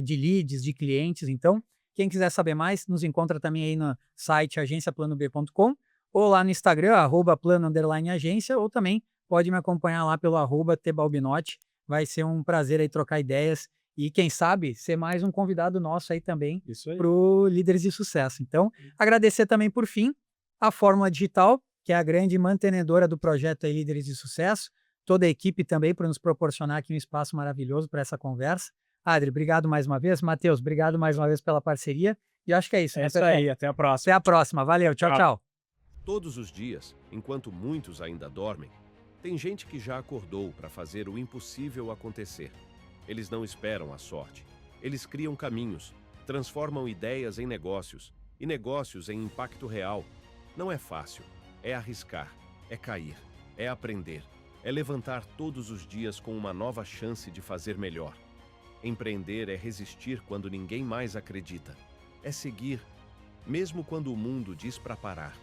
de leads, de clientes. Então, quem quiser saber mais, nos encontra também aí no site agenciaplanob.com ou lá no Instagram, @plano_agência, ou também pode me acompanhar lá pelo @tbalbinotti. Vai ser um prazer aí trocar ideias e, quem sabe, ser mais um convidado nosso aí também para o Líderes de Sucesso. Então, agradecer também, por fim, a Fórmula Digital, que é a grande mantenedora do projeto aí Líderes de Sucesso, toda a equipe também por nos proporcionar aqui um espaço maravilhoso para essa conversa. Adri, obrigado mais uma vez. Mateus, obrigado mais uma vez pela parceria. E acho que é isso. É isso aí, até a próxima. Até a próxima. Valeu, tchau, tchau. Todos os dias, enquanto muitos ainda dormem, tem gente que já acordou para fazer o impossível acontecer. Eles não esperam a sorte. Eles criam caminhos, transformam ideias em negócios e negócios em impacto real. Não é fácil. É arriscar, é cair, é aprender, é levantar todos os dias com uma nova chance de fazer melhor. Empreender é resistir quando ninguém mais acredita. É seguir, mesmo quando o mundo diz para parar.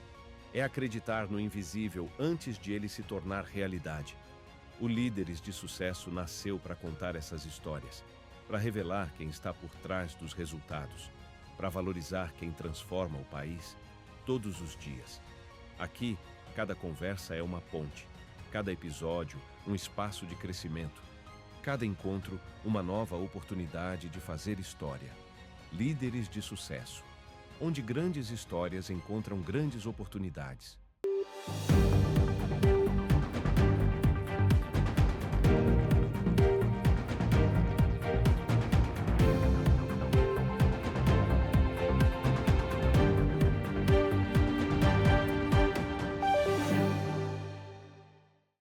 É acreditar no invisível antes de ele se tornar realidade. O Líderes de Sucesso nasceu para contar essas histórias, para revelar quem está por trás dos resultados, para valorizar quem transforma o país todos os dias. Aqui, cada conversa é uma ponte, cada episódio um espaço de crescimento, cada encontro uma nova oportunidade de fazer história. Líderes de Sucesso, onde grandes histórias encontram grandes oportunidades.